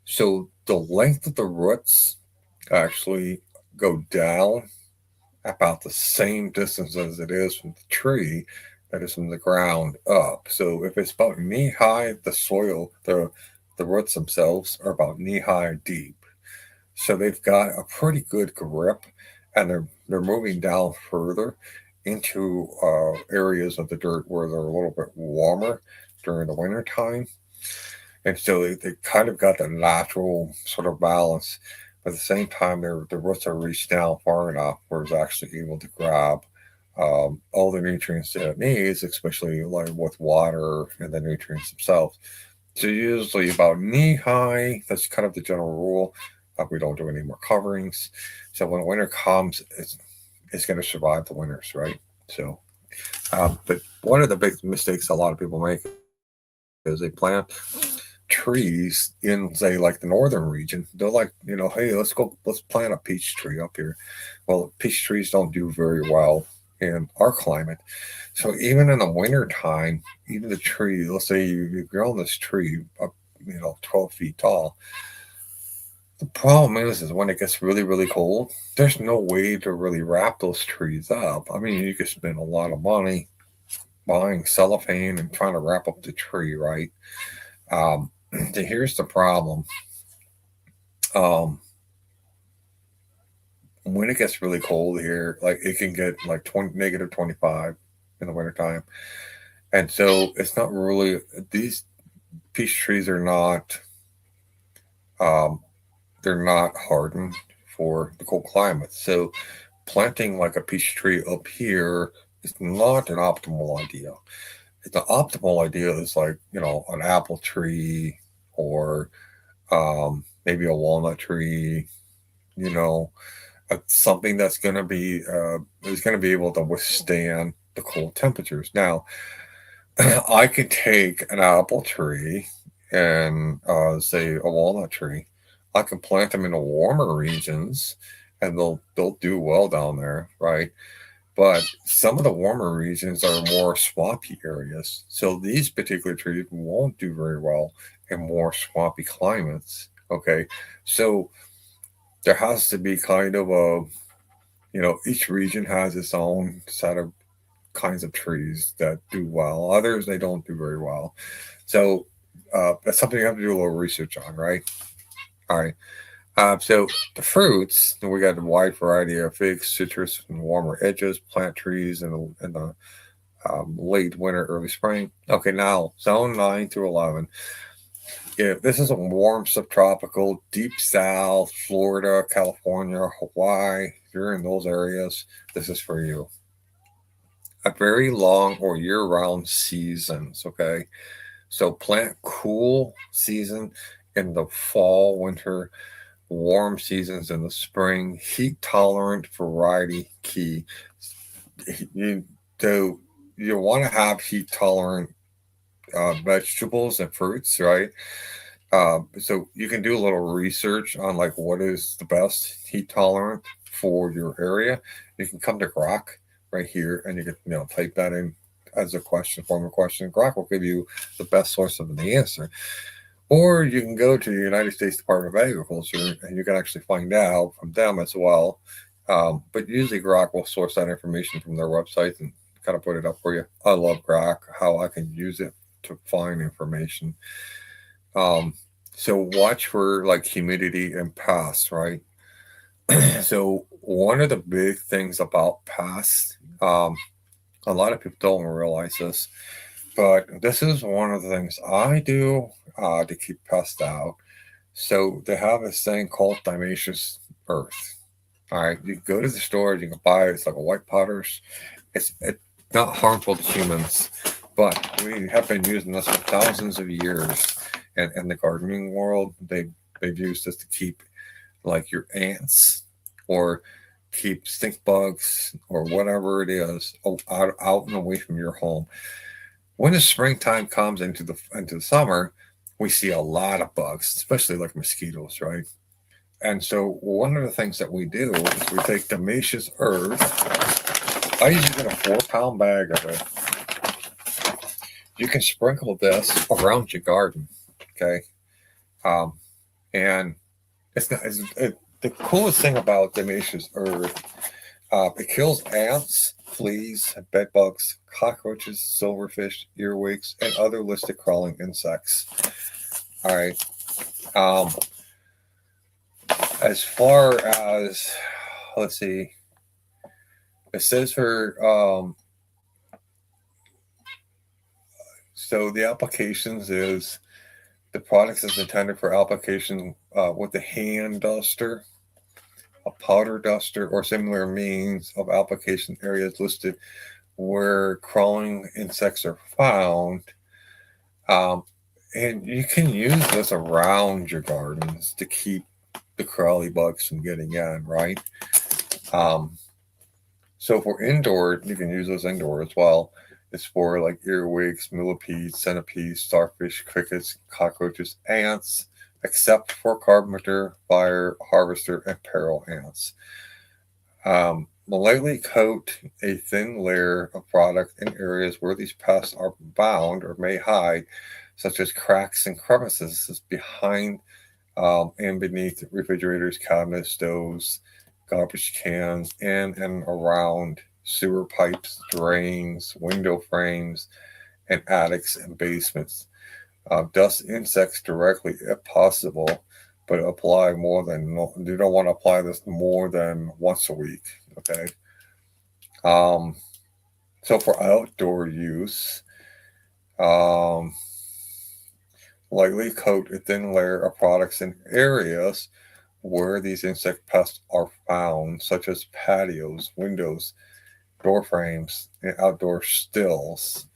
So the length of the roots actually go down about the same distance as it is from the tree that is from the ground up. So if it's about knee high, the soil, the roots themselves are about knee high deep. So they've got a pretty good grip, and they're moving down further into areas of the dirt where they're a little bit warmer during the winter time. And so they kind of got the natural sort of balance. But at the same time, the roots are reached down far enough where it's actually able to grab all the nutrients that it needs, especially like with water and the nutrients themselves. So usually about knee high. That's kind of the general rule. We don't do any more coverings. So when winter comes, it's going to survive the winters, right? So, but one of the big mistakes a lot of people make is they plant trees in, say, like the northern region. They're like, hey, let's plant a peach tree up here. Well, peach trees don't do very well in our climate. So even in the winter time, even the tree, let's say you've grown this tree up, 12 feet tall. The problem is when it gets really, really cold, there's no way to really wrap those trees up. I mean, you could spend a lot of money buying cellophane and trying to wrap up the tree, right? Um, here's the problem. Um, when it gets really cold here, like it can get like 20, negative 25 in the wintertime. And so it's not really, these peach trees are um, they're not hardened for the cold climate. So planting like a peach tree up here is not an optimal idea. The optimal idea is like, an apple tree or maybe a walnut tree, you know, something that's going to be is going to be able to withstand the cold temperatures. Now, I could take an apple tree and say a walnut tree. I can plant them in the warmer regions, and they'll do well down there, right? But some of the warmer regions are more swampy areas, so these particular trees won't do very well in more swampy climates. Okay, so there has to be kind of each region has its own set of kinds of trees that do well. Others they don't do very well. So that's something you have to do a little research on, right? All right. So the fruits, we got a wide variety of figs, citrus, and warmer edges, plant trees in the late winter, early spring. Okay, now zone 9 through 11. Yeah, this is a warm subtropical, deep south, Florida, California, Hawaii. If you're in those areas, this is for you. a very long or year-round seasons. Okay, so plant cool season in the fall, winter, warm seasons in the spring. Heat tolerant variety key. You do you want to have heat tolerant vegetables and fruits, right? So you can do a little research on like what is the best heat tolerant for your area. You can come to Grok right here, and you can type that in as a question, form a question. Grok will give you the best source of the answer. Or you can go to the United States Department of Agriculture, and you can actually find out from them as well. But usually Grok will source that information from their website and kind of put it up for you. I love Grok, how I can use it to find information. Um, so watch for like humidity and pests, right? So one of the big things about pests, a lot of people don't realize this, but this is one of the things I do to keep pests out. So they have this thing called diatomaceous earth. All right, you can go to the store, you can buy it. It's like a white powders. It's not harmful to humans, but we have been using this for thousands of years. And in the gardening world, they've used this to keep like your ants or keep stink bugs or whatever it is out and away from your home. When the springtime comes into the summer, we see a lot of bugs, especially like mosquitoes, right? And so one of the things that we do is we take diatomaceous earth. I usually get a 4-pound bag of it. You can sprinkle this around your garden, okay? And it's not the coolest thing about diatomaceous earth. It kills ants, fleas, bed bugs, cockroaches, silverfish, earwigs, and other listed crawling insects. All right. As far as, let's see, it says for so the applications is the products is intended for application with a hand duster, a powder duster, or similar means of application areas listed where crawling insects are found. And you can use this around your gardens to keep the crawly bugs from getting in, right? So for indoor, you can use those indoor as well. It's for like earwigs, millipedes, centipedes, starfish, crickets, cockroaches, ants, except for carpenter, fire, harvester, and peril ants. Lightly coat a thin layer of product in areas where these pests are bound or may hide, such as cracks and crevices behind and beneath refrigerators, cabinets, stoves, garbage cans, and around sewer pipes, drains, window frames, and attics and basements. Dust insects directly if possible, but apply more than you don't want to apply this more than once a week. Okay. So for outdoor use, lightly coat a thin layer of products in areas where these insect pests are found, such as patios, windows, door frames, and outdoor stills.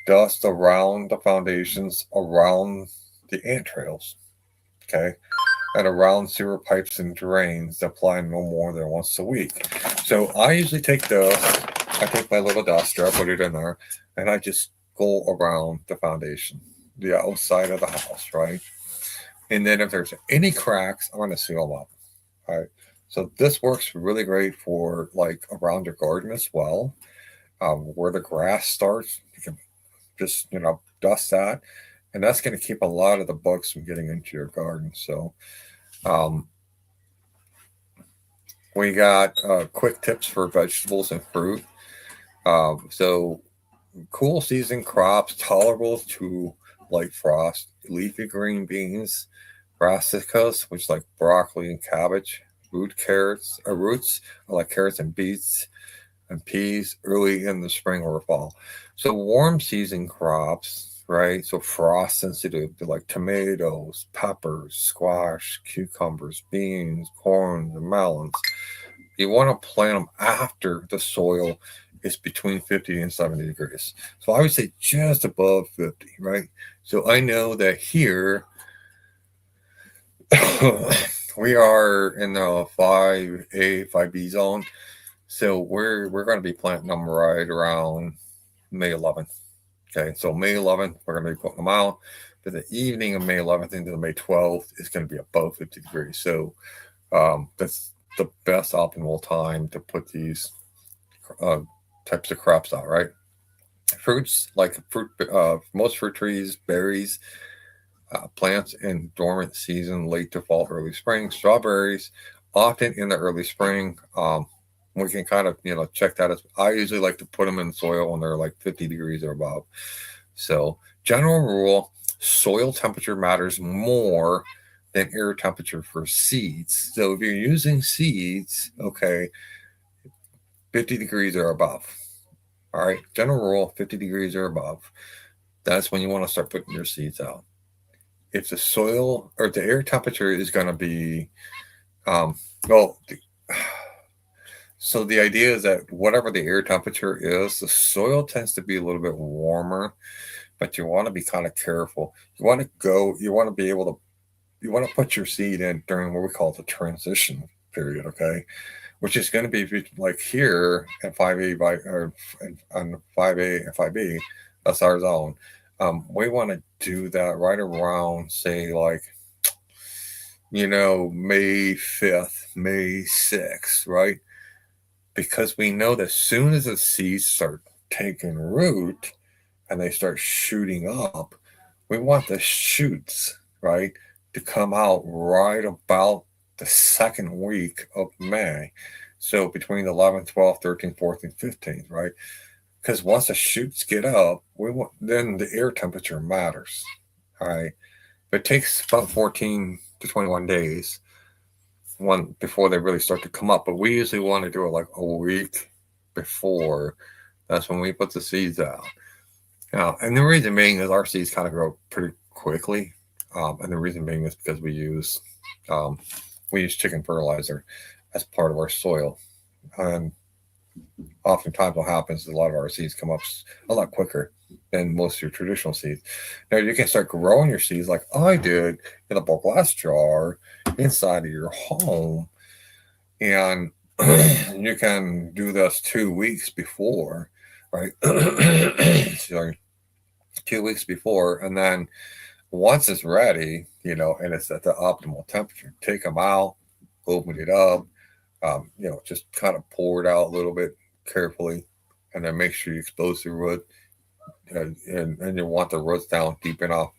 Dust around the foundations, around the ant trails, okay, and around sewer pipes and drains. Apply no more than once a week. So I usually take I take my little duster, I put it in there, and I just go around the foundation, the outside of the house, right? And then if there's any cracks, I'm going to seal them up. All right. So this works really great for like around your garden as well. Where the grass starts, you can just, dust that. And that's going to keep a lot of the bugs from getting into your garden. So we got quick tips for vegetables and fruit. So cool season crops tolerable to light frost, leafy green beans, brassicas, which like broccoli and cabbage, roots are like carrots and beets, and peas early in the spring or fall. So warm season crops, right? So frost sensitive to like tomatoes, peppers, squash, cucumbers, beans, corn, and melons. You want to plant them after the soil is between 50 and 70 degrees. So I would say just above 50, right? So I know that here we are in the 5A, 5B zone. So we're going to be planting them right around May 11th. Okay, so May 11th, we're going to be putting them out. But the evening of May 11th into the May 12th is going to be above 50 degrees. So that's the best optimal time to put these uh, types of crops out, right? Fruits, like most fruit trees, berries, plants in dormant season, late to fall, early spring. Strawberries, often in the early spring. We can kind of check that as I usually like to put them in soil when they're like 50 degrees or above. So general rule, soil temperature matters more than air temperature for seeds. So if you're using seeds, okay, 50 degrees or above. All right, general rule, 50 degrees or above. That's when you want to start putting your seeds out. If the soil or the air temperature is going to be, um, well, so the idea is that whatever the air temperature is, the soil tends to be a little bit warmer, but you want to be kind of careful. You want to be able to, you want to put your seed in during what we call the transition period, okay? Which is going to be like here at 5A or on 5A and 5B, that's our zone. We want to do that right around, say, like, May 5th, May 6th, right? Because we know that as soon as the seeds start taking root and they start shooting up, we want the shoots, right, to come out right about the second week of May. So between the 11th, 12th, 13th, 14th, 15th, right? Because once the shoots get up, then the air temperature matters. All right. But it takes about 14 to 21 days before they really start to come up. But we usually want to do it like a week before. That's when we put the seeds out. Now, and the reason being is our seeds kind of grow pretty quickly. And the reason being is because um, we use chicken fertilizer as part of our soil. And oftentimes what happens is a lot of our seeds come up a lot quicker than most of your traditional seeds. Now you can start growing your seeds like I did in a bulk glass jar inside of your home, and you can do this 2 weeks before, right? Sorry, 2 weeks before, and then once it's ready, and it's at the optimal temperature, take them out, open it up, just kind of pour it out a little bit carefully, and then make sure you expose the root, and you want the roots down deep enough,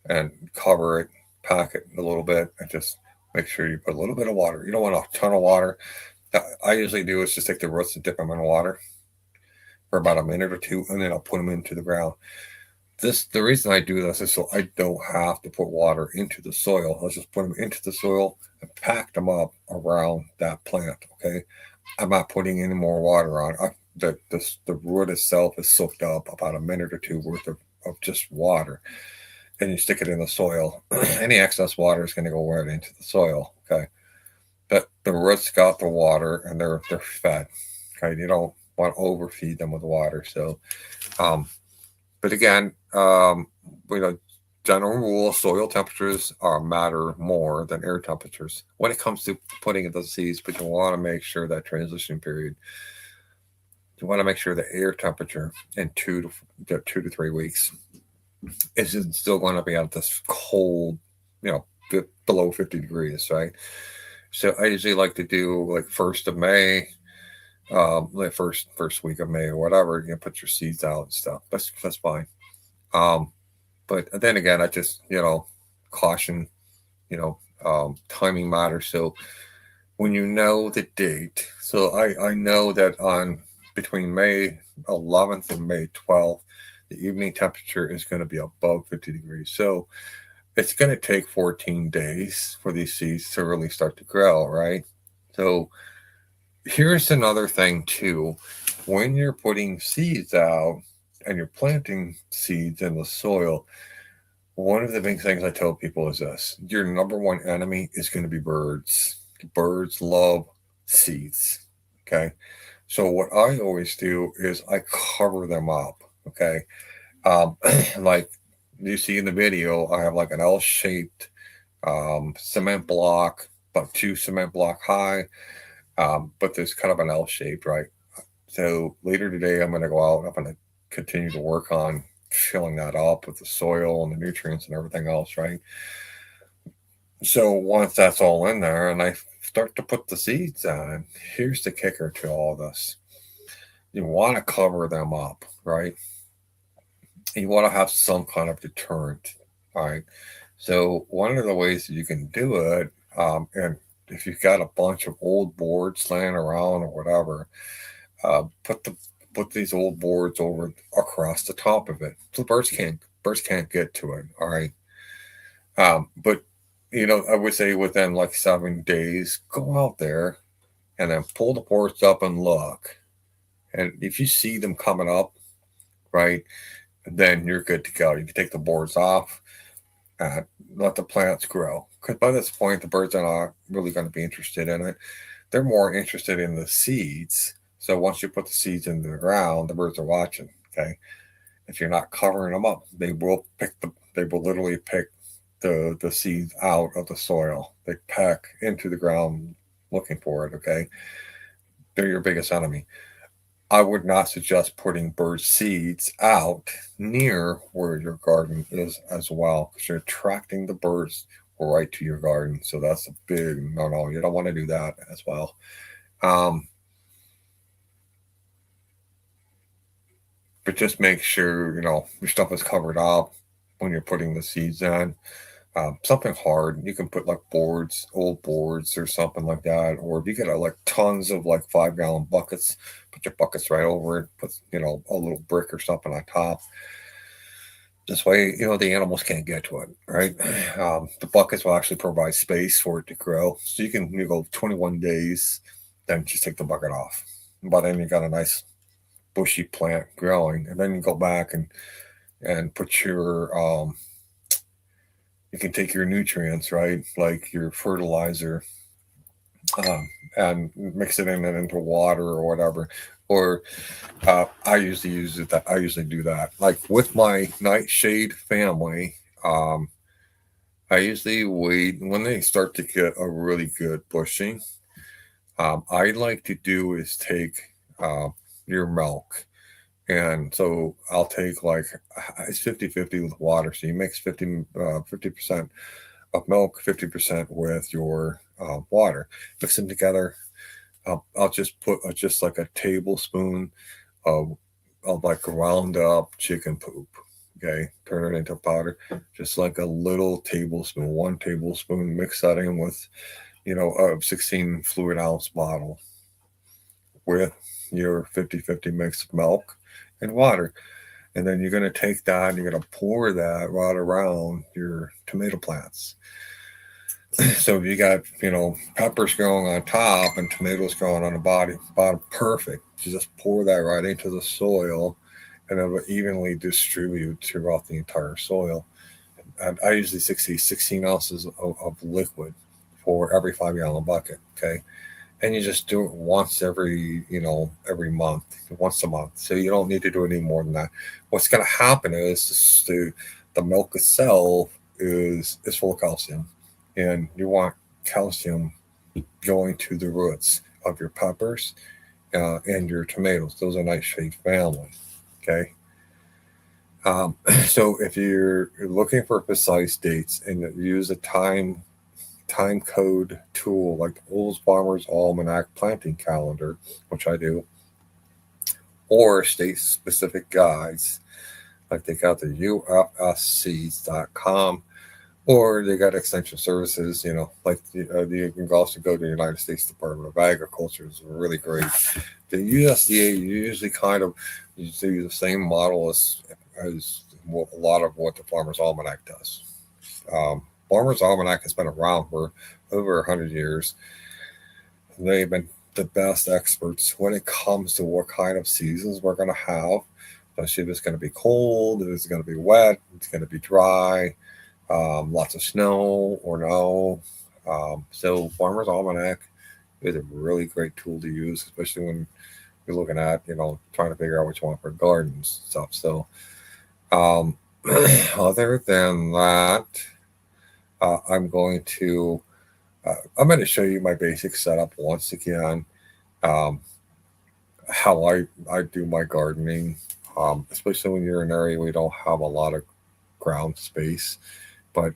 and cover it, pack it a little bit, and just make sure you put a little bit of water. You don't want a ton of water. I usually do is just take the roots and dip them in water for about a minute or two, and then I'll put them into the ground. The reason I do this is so I don't have to put water into the soil. I'll just put them into the soil and pack them up around that plant. Okay, I'm not putting any more water on. The root itself is soaked up about a minute or two worth of just water, and you stick it in the soil. Any excess water is going to go right into the soil. Okay, but the roots got the water and they're fed. Okay, you don't want to overfeed them with water. So, but again, general rule, soil temperatures matter more than air temperatures when it comes to putting in the seeds. But you want to make sure that transition period, you want to make sure the air temperature in 2 to 3 weeks is still going to be at this cold, below 50 degrees, right? So I usually like to do like 1st of May, like first week of May or whatever. Put your seeds out and stuff. That's fine. But then again, I just caution, timing matters. So when you know the date, so I know that on between May 11th and May 12th, the evening temperature is going to be above 50 degrees. So it's going to take 14 days for these seeds to really start to grow, right? So here's another thing too. When you're putting seeds out and you're planting seeds in the soil, one of the big things I tell people is this: your number one enemy is going to be birds. Birds love seeds. Okay. So what I always do is I cover them up. Okay. Um, like you see in the video, I have like an L-shaped cement block, about two cement block high, but there's kind of an L shape, right? So later today, I'm going to go out and I'm going to continue to work on filling that up with the soil and the nutrients and everything else, right? So once that's all in there and I start to put the seeds on, here's the kicker to all this. You want to cover them up, right? You want to have some kind of deterrent, right? So one of the ways that you can do it, and if you've got a bunch of old boards laying around or whatever, put these old boards over across the top of it, so birds can't get to it. All right, but I would say within like 7 days, go out there and then pull the boards up and look, and if you see them coming up, right, then you're good to go. You can take the boards off, uh, let the plants grow. Because by this point, the birds are not really going to be interested in it. They're more interested in the seeds. So once you put the seeds into the ground, the birds are watching. Okay, if you're not covering them up, they will literally pick the seeds out of the soil. They peck into the ground looking for it. Okay, they're your biggest enemy. I would not suggest putting bird seeds out near where your garden is as well, because you're attracting the birds right to your garden. So that's a big no. You don't want to do that as well. Um, but just make sure your stuff is covered up when you're putting the seeds in. Something hard, you can put like boards, old boards or something like that, or if you get like tons of like 5 gallon buckets, put your buckets right over it, put a little brick or something on top. This way the animals can't get to it, right? The buckets will actually provide space for it to grow, so you go 21 days, then just take the bucket off. But then you got a nice bushy plant growing, and then you go back and put your you can take your nutrients, right, like your fertilizer, and mix it in and into water or whatever. Or I usually use it. That I usually do that. Like with my nightshade family, I usually wait when they start to get a really good bushing. I like to do is take uh, your milk. And so I'll take like it's 50-50 with water. So you mix 50% of milk, 50% with your water. Mix them together. I'll just put just like a tablespoon of like ground up chicken poop. Okay, turn it into powder. Just like a little tablespoon, 1 tablespoon. Mix that in with a 16 fluid ounce bottle with your 50-50 mix of milk and water. And then you're going to take that and you're going to pour that right around your tomato plants. So you got, peppers growing on top and tomatoes growing on the bottom, perfect. You just pour that right into the soil and it will evenly distribute throughout the entire soil. And I usually 16 ounces of liquid for every 5 gallon bucket. Okay. And you just do it once every month, once a month. So you don't need to do any more than that. What's going to happen is the milk itself is full of calcium, and you want calcium going to the roots of your peppers and your tomatoes. Those are nightshade family. Okay. So if you're looking for precise dates and use a time code tool like the Old Farmer's Almanac planting calendar, which I do, or state specific guides, like they got the UFSseeds.com, or they got extension services, like you can also go to the United States Department of Agriculture. Is really great. The USDA usually kind of use the same model as a lot of what the Farmer's Almanac does. Farmer's Almanac has been around for over 100 years. They've been the best experts when it comes to what kind of seasons we're going to have. Especially if it's going to be cold, if it's going to be wet, it's going to be dry, lots of snow or no. So Farmer's Almanac is a really great tool to use, especially when you're looking at, trying to figure out what you want for gardens and stuff. So, um, other than that, I'm going to show you my basic setup once again. Um, how I do my gardening, especially when you're in an area where we don't have a lot of ground space. But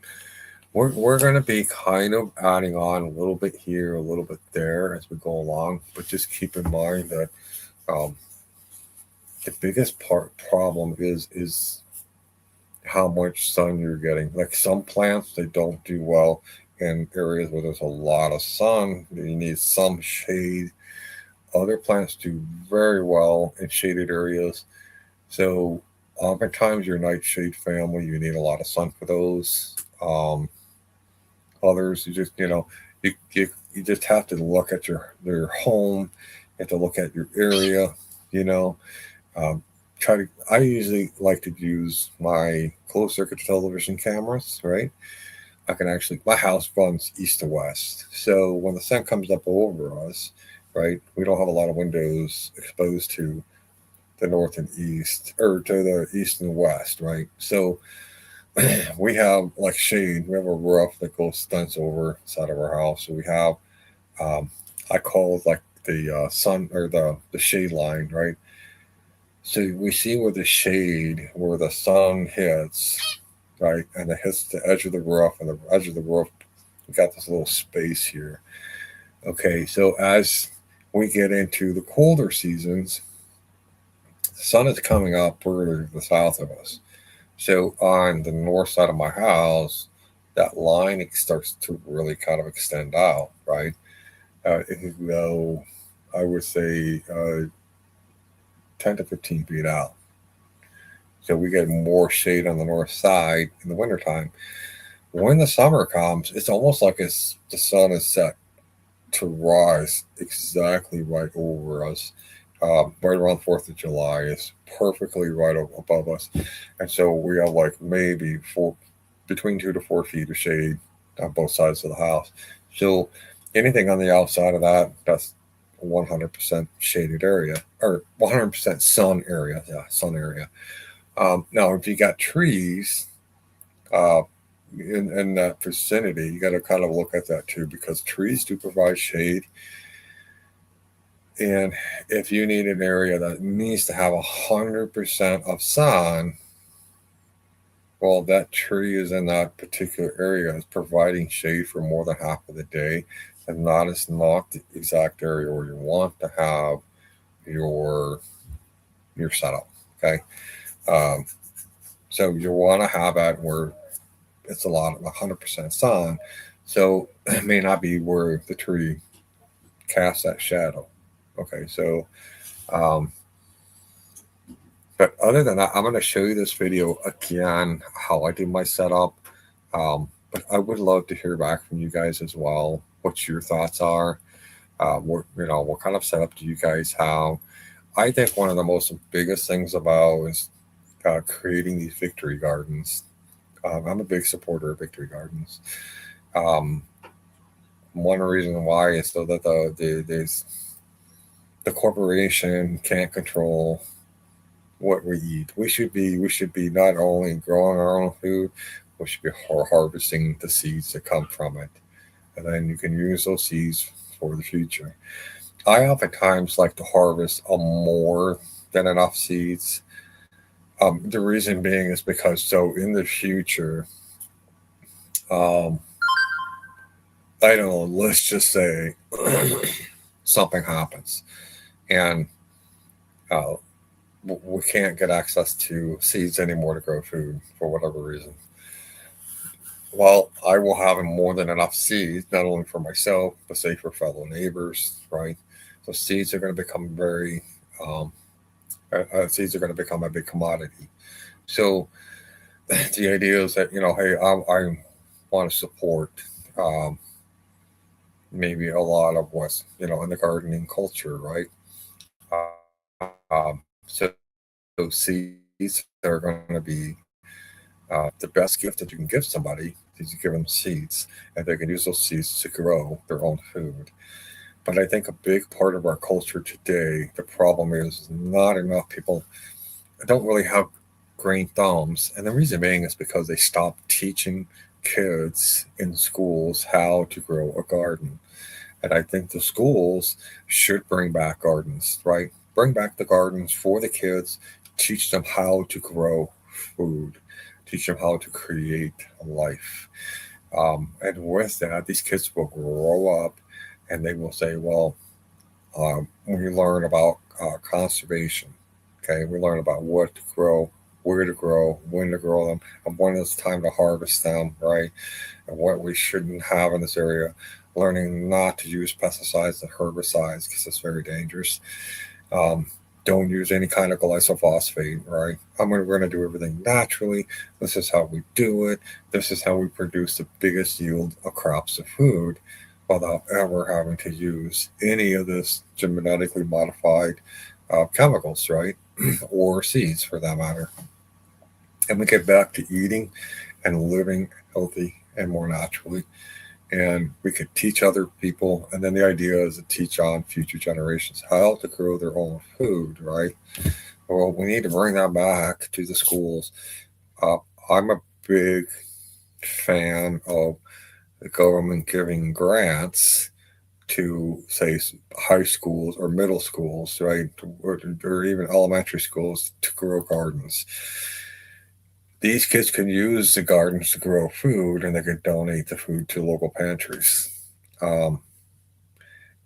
we're going to be kind of adding on a little bit here, a little bit there as we go along. But just keep in mind that um, the biggest problem is how much sun you're getting. Like some plants, they don't do well in areas where there's a lot of sun. You need some shade. Other plants do very well in shaded areas. So oftentimes your nightshade family, you need a lot of sun for those. Others, you just have to look at your home. You have to look at your area. You know, um, try to. I usually like to use my closed circuit television cameras. Right, I can actually. My house runs east to west, so when the sun comes up over us, right, we don't have a lot of windows exposed to the north and east, or to the east and west, right? So we have like shade. We have a roof that goes stunts over the side of our house. So we have, um, I call it like the sun or the shade line, right? So we see where the shade, where the sun hits, right, and it hits the edge of the roof, and the edge of the roof, we got this little space here. Okay, so as we get into the colder seasons, the sun is coming up further to the south of us. So on the north side of my house, that line starts to really kind of extend out, right? It could go, I would say, 10 to 15 feet out. So we get more shade on the north side in the wintertime. When the summer comes, it's almost like the sun is set to rise exactly right over us. Right around 4th of July is perfectly right above us. And so we have like maybe between 2 to 4 feet of shade on both sides of the house. So anything on the outside of that, that's 100% shaded area or 100% sun area. Yeah, sun area. Now, if you got trees uh, in that vicinity, you got to kind of look at that too, because trees do provide shade. And if you need an area that needs to have 100% of sun, well, that tree is in that particular area is providing shade for more than half of the day, and that is not the exact area where you want to have your your setup. Okay, um, so you want to have it where it's a lot of 100% sun, so it may not be where the tree casts that shadow. Okay, so um, but other than that, I'm going to show you this video again, how I do my setup. But I would love to hear back from you guys as well. What your thoughts are? What kind of setup do you guys have? I think one of the most biggest things about is creating these victory gardens. I'm a big supporter of victory gardens. Um, One reason why is so that the corporation can't control what we eat. We should be not only growing our own food, we should be harvesting the seeds that come from it, and then you can use those seeds for the future. I oftentimes like to harvest a more than enough seeds. The reason being is because so in the future, um, I don't know. Let's just say something happens, and uh, we can't get access to seeds anymore to grow food for whatever reason. Well, I will have more than enough seeds, not only for myself, but say for fellow neighbors, right? So seeds are going to become um, seeds are going to become a big commodity. So the idea is that, hey, I want to support um, maybe a lot of what's, in the gardening culture, right? So seeds are going to be the best gift that you can give somebody is you give them seeds, and they can use those seeds to grow their own food. But I think a big part of our culture today, the problem is not enough people don't really have green thumbs. And the reason being is because they stopped teaching kids in schools how to grow a garden. And I think the schools should bring back gardens, right? Bring back the gardens for the kids, teach them how to grow food, teach them how to create life. And with that, these kids will grow up and they will say, well, we learn about conservation. Okay, we learn about what to grow, where to grow, when to grow them, and when it's time to harvest them, right? And what we shouldn't have in this area. Learning not to use pesticides and herbicides because it's very dangerous. Um, don't use any kind of glyphosate, right? We're going to do everything naturally. This is how we do it. This is how we produce the biggest yield of crops of food without ever having to use any of this genetically modified chemicals, right? Or seeds for that matter. And we get back to eating and living healthy and more naturally. And we could teach other people. And then the idea is to teach on future generations how to grow their own food, right? Well, we need to bring that back to the schools. Uh, I'm a big fan of the government giving grants to, say, high schools or middle schools, right? Or even elementary schools to grow gardens. These kids can use the gardens to grow food and they can donate the food to local pantries. Um,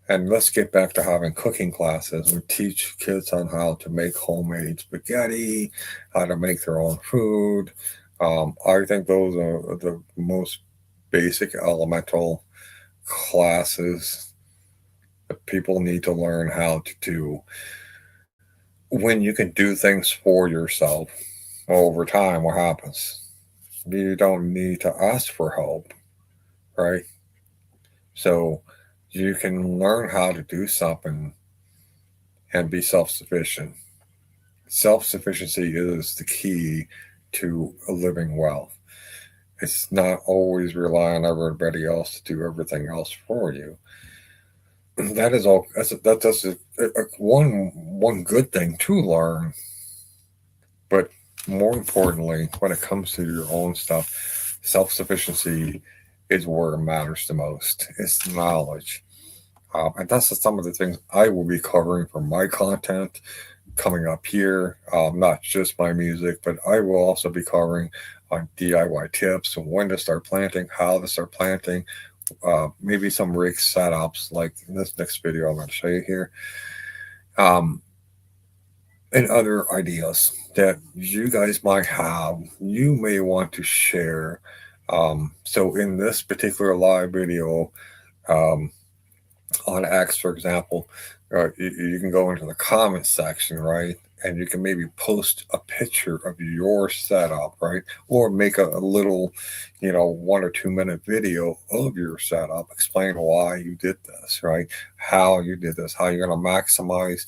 and let's get back to having cooking classes. We teach kids on how to make homemade spaghetti, how to make their own food. I think those are the most basic elemental classes that people need to learn how to do. When you can do things for yourself, well, over time, what happens? You don't need to ask for help, right? So you can learn how to do something and be self sufficient. Self sufficiency is the key to a living well. It's not always rely on everybody else to do everything else for you. That is all. That's one good thing to learn, but more importantly, when it comes to your own stuff, self sufficiency is where it matters the most. It's knowledge. And that's some of the things I will be covering for my content coming up here. Not just my music, but I will also be covering on DIY tips, when to start planting, how to start planting, maybe some rig setups like this next video I'm going to show you here. Um, and other ideas that you guys might have, you may want to share. So in this particular live video, um, on X, for example, you can go into the comments section, right? And you can maybe post a picture of your setup, right? Or make a little, 1 or 2 minute video of your setup, explain why you did this, right? How you did this, how you're going to maximize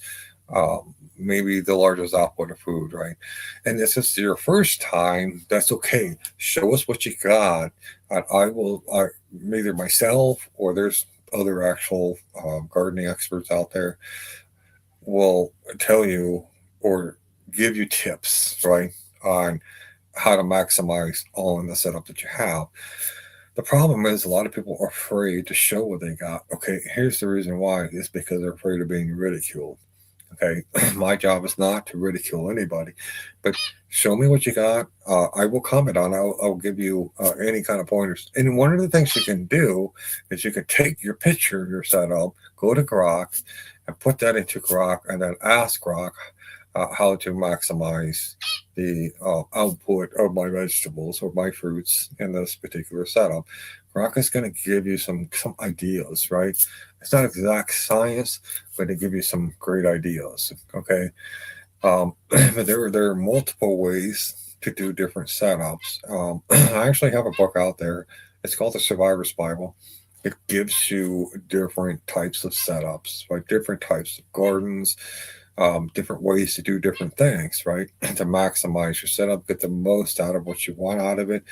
um, maybe the largest output of food, right? And this is your first time, that's okay. Show us what you got. And either myself or there's other actual gardening experts out there will tell you or give you tips, right, on how to maximize on the setup that you have. The problem is a lot of people are afraid to show what they got. Okay, here's the reason why. It's because they're afraid of being ridiculed. Okay, my job is not to ridicule anybody, but show me what you got. I will comment on. I'll give you any kind of pointers. And one of the things you can do is you can take your picture, your setup, go to Grok, and put that into Grok, and then ask Grok how to maximize the output of my vegetables or my fruits in this particular setup. Grok is going to give you some ideas, right? It's not exact science, but it give you some great ideas. Okay, but there are multiple ways to do different setups. I actually have a book out there. It's called the Survivor's Bible. It gives you different types of setups, like different types of gardens, different ways to do different things, right? To maximize your setup, get the most out of what you want out of it.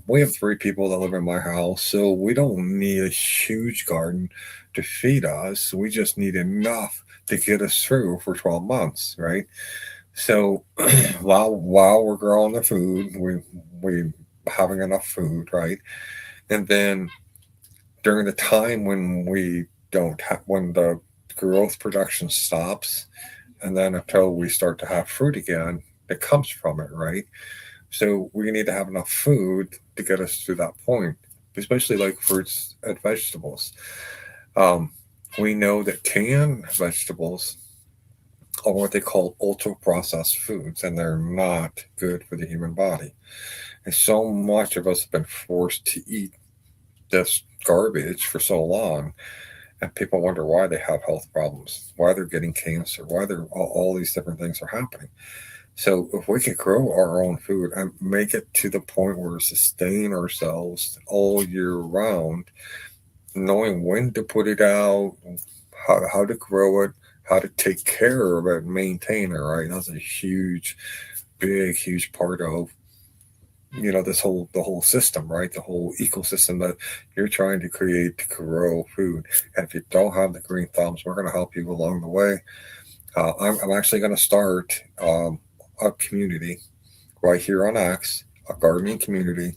We have 3 people that live in my house, so we don't need a huge garden. to feed us. We just need enough to get us through for 12 months, right? So while we're growing the food, we having enough food, right? And then during the time when we don't have, when the growth production stops, and then until we start to have fruit again, it comes from it, right? So we need to have enough food to get us to that point, especially like fruits and vegetables. Um, we know that canned vegetables are what they call ultra processed foods, and they're not good for the human body. And so much of us have been forced to eat this garbage for so long, and people wonder why they have health problems, why they're getting cancer, why they're all these different things are happening. So if we can grow our own food and make it to the point where we sustain ourselves all year round, knowing when to put it out, how to grow it, how to take care of it, maintain it, right? That's a huge, big, huge part of this whole the whole system, right? The whole ecosystem that you're trying to create to grow food. And if you don't have the green thumbs, we're going to help you along the way. I'm actually going to start a community right here on X, a gardening community.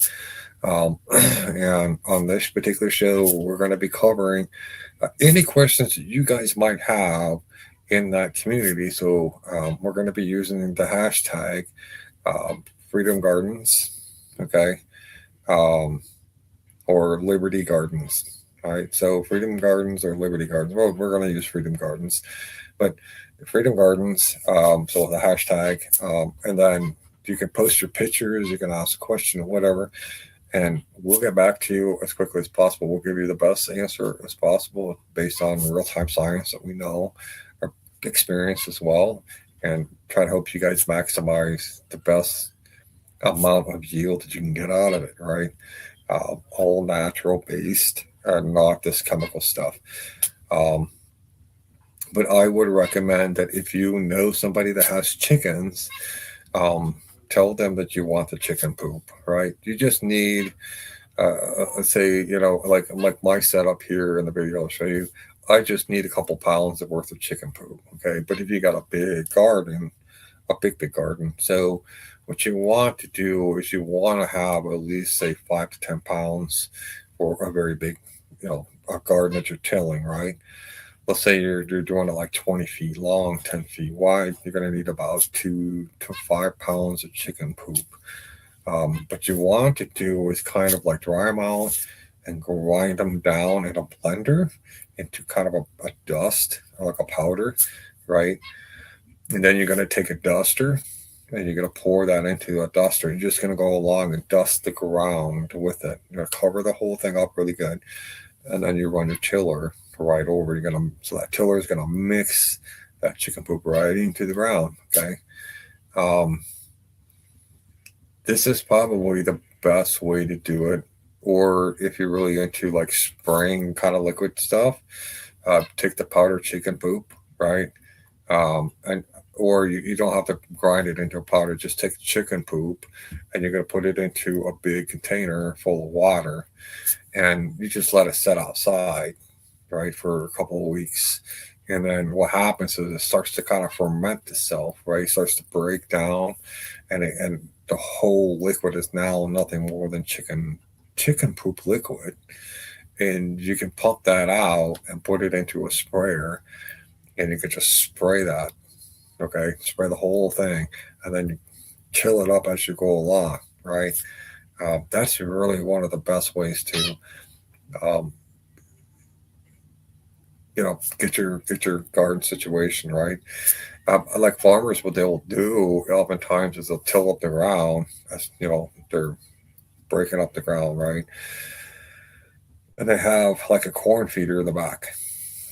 And on this particular show, we're going to be covering any questions that you guys might have in that community. So we're going to be using the hashtag Freedom Gardens, okay, um, or Liberty Gardens. All right, so Freedom Gardens or Liberty Gardens. Well, we're going to use Freedom Gardens, but Freedom Gardens. So the hashtag, and then you can post your pictures. You can ask a question or whatever, and we'll get back to you as quickly as possible. We'll give you the best answer as possible based on real time science that we know, our experience as well, and try to help you guys maximize the best amount of yield that you can get out of it, right? All natural based, not this chemical stuff. Um, but I would recommend that if you know somebody that has chickens, um, tell them that you want the chicken poop, right? You just need, let's say, like my setup here in the video I'll show you. I just need a couple pounds of worth of chicken poop, okay? But if you got a big garden, a big garden, so what you want to do is you want to have at least say 5 to 10 pounds for a very big, a garden that you're tilling, right? Let's say you're doing it like 20 feet long, 10 feet wide. You're going to need about 2 to 5 pounds of chicken poop. But you want to do is kind of like dry them out and grind them down in a blender into kind of a dust, like a powder, right? And then you're going to take a duster and you're going to pour that into a duster. You're just going to go along and dust the ground with it. You're going to cover the whole thing up really good. And then you run your tiller right over. So that tiller is going to mix that chicken poop right into the ground. Okay. Um, this is probably the best way to do it. Or if you're really into like spraying kind of liquid stuff, take the powdered chicken poop, right? And or you don't have to grind it into a powder. Just take chicken poop, and you're going to put it into a big container full of water, and you just let it set outside, right, for a couple of weeks. And then what happens is it starts to kind of ferment itself, right? It starts to break down, and the whole liquid is now nothing more than chicken poop liquid, and you can pump that out and put it into a sprayer, and you can just spray that. Okay, spray the whole thing, and then you chill it up as you go along. Right, that's really one of the best ways to, um, get your garden situation right. Like farmers, what they'll do oftentimes is they'll till up the ground as they're breaking up the ground, right, and they have like a corn feeder in the back,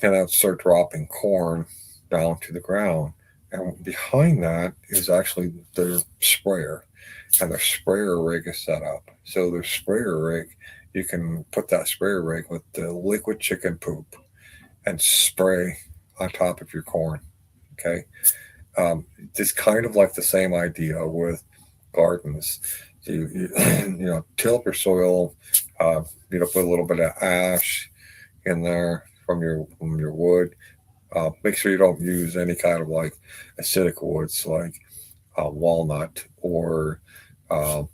and they'll start dropping corn down to the ground. And behind that is actually their sprayer, and their sprayer rig is set up. So their sprayer rig, you can put that sprayer rig with the liquid chicken poop and spray on top of your corn. Okay, it's kind of like the same idea with gardens. You till up your soil, put a little bit of ash in there, from your wood. Make sure you don't use any kind of like acidic woods like walnut or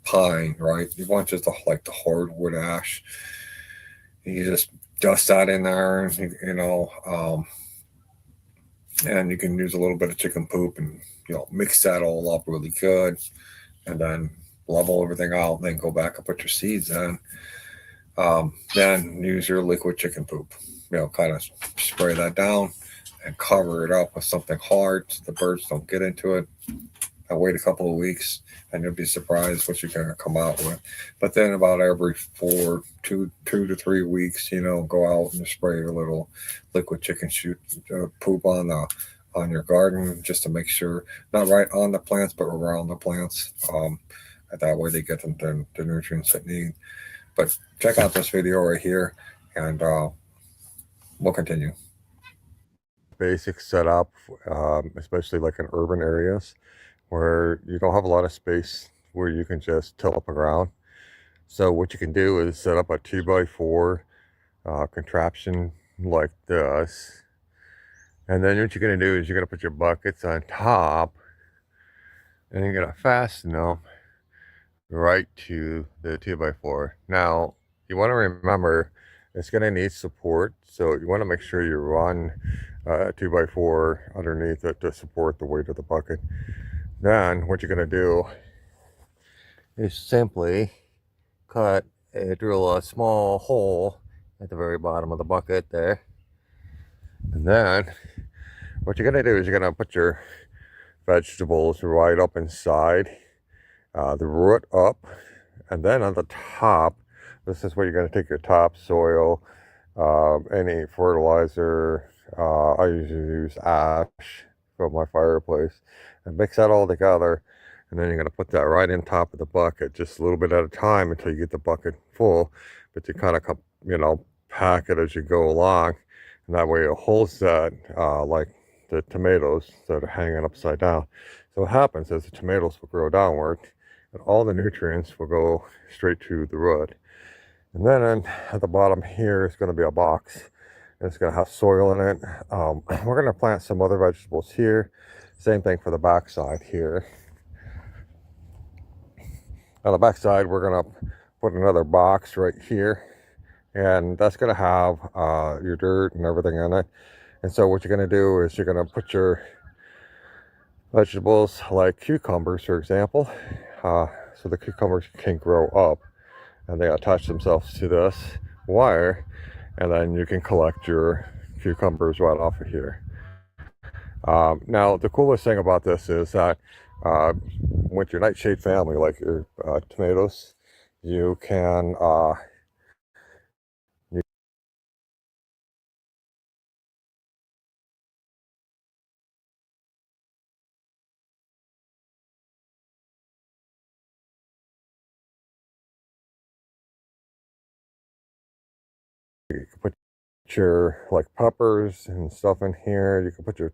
pine, right? You want just like the hardwood ash. You just dust that in there, and you can use a little bit of chicken poop and mix that all up really good, and then level everything out. And then go back and put your seeds in. Then use your liquid chicken poop. Kind of spray that down and cover it up with something hard so the birds don't get into it. And wait a couple of weeks, and you'll be surprised what you're going to come out with. But then about every 2 to 3 weeks, go out and spray a little liquid chicken shoot poop on your garden just to make sure, not right on the plants, but around the plants. And that way they get them the nutrients they need. But check out this video right here, and we'll continue. Basic setup, especially like in urban areas where you don't have a lot of space where you can just till up the ground. So what you can do is set up a 2x4 contraption like this. And then what you're going to do is you're going to put your buckets on top, and you're going to fasten them right to the 2x4. Now, you want to remember it's going to need support, so you want to make sure you run a 2x4 underneath it to support the weight of the bucket. Then what you're going to do is simply drill a small hole at the very bottom of the bucket there. And then what you're going to do is you're going to put your vegetables right up inside, the root up, and then on the top, this is where you're going to take your topsoil, any fertilizer. I usually use ash from my fireplace, and mix that all together. And then you're going to put that right in top of the bucket, just a little bit at a time until you get the bucket full. But you kind of, pack it as you go along. And that way it holds that, like the tomatoes that are hanging upside down. So what happens is the tomatoes will grow downward, and all the nutrients will go straight to the root. And then at the bottom here is going to be a box. And it's going to have soil in it. We're going to plant some other vegetables here. Same thing for the back side here. On the back side, we're going to put another box right here. And that's going to have your dirt and everything in it. And so what you're going to do is you're going to put your vegetables like cucumbers, for example. So the cucumbers can grow up, and they attach themselves to this wire, and then you can collect your cucumbers right off of here. Now the coolest thing about this is that with your nightshade family, like your tomatoes, you can put your like peppers and stuff in here. You can put your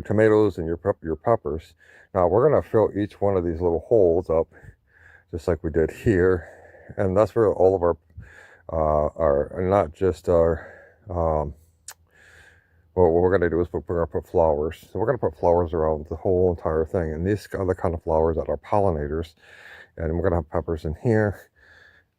tomatoes and your peppers. Now we're going to fill each one of these little holes up just like we did here, and that's where all of our not just our what we're going to do is we're going to put flowers. So we're going to put flowers around the whole entire thing, and these are the kind of flowers that are pollinators. And we're going to have peppers in here.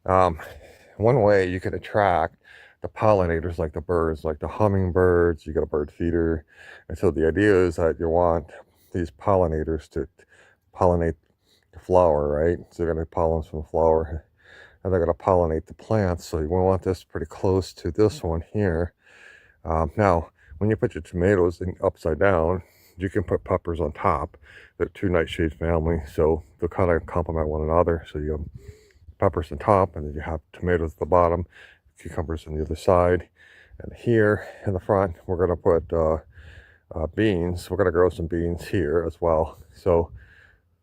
One way you can attract the pollinators, like the birds, like the hummingbirds, you got a bird feeder. And so the idea is that you want these pollinators to pollinate the flower, right? So you're going to pollen from the flower, and they're going to pollinate the plants. So you want this pretty close to this one here. Now, when you put your tomatoes upside down, you can put peppers on top. They're two nightshade family, so they'll kind of complement one another. So you have peppers on top, and then you have tomatoes at the bottom, cucumbers on the other side. And here in the front, we're going to put beans. We're going to grow some beans here as well. So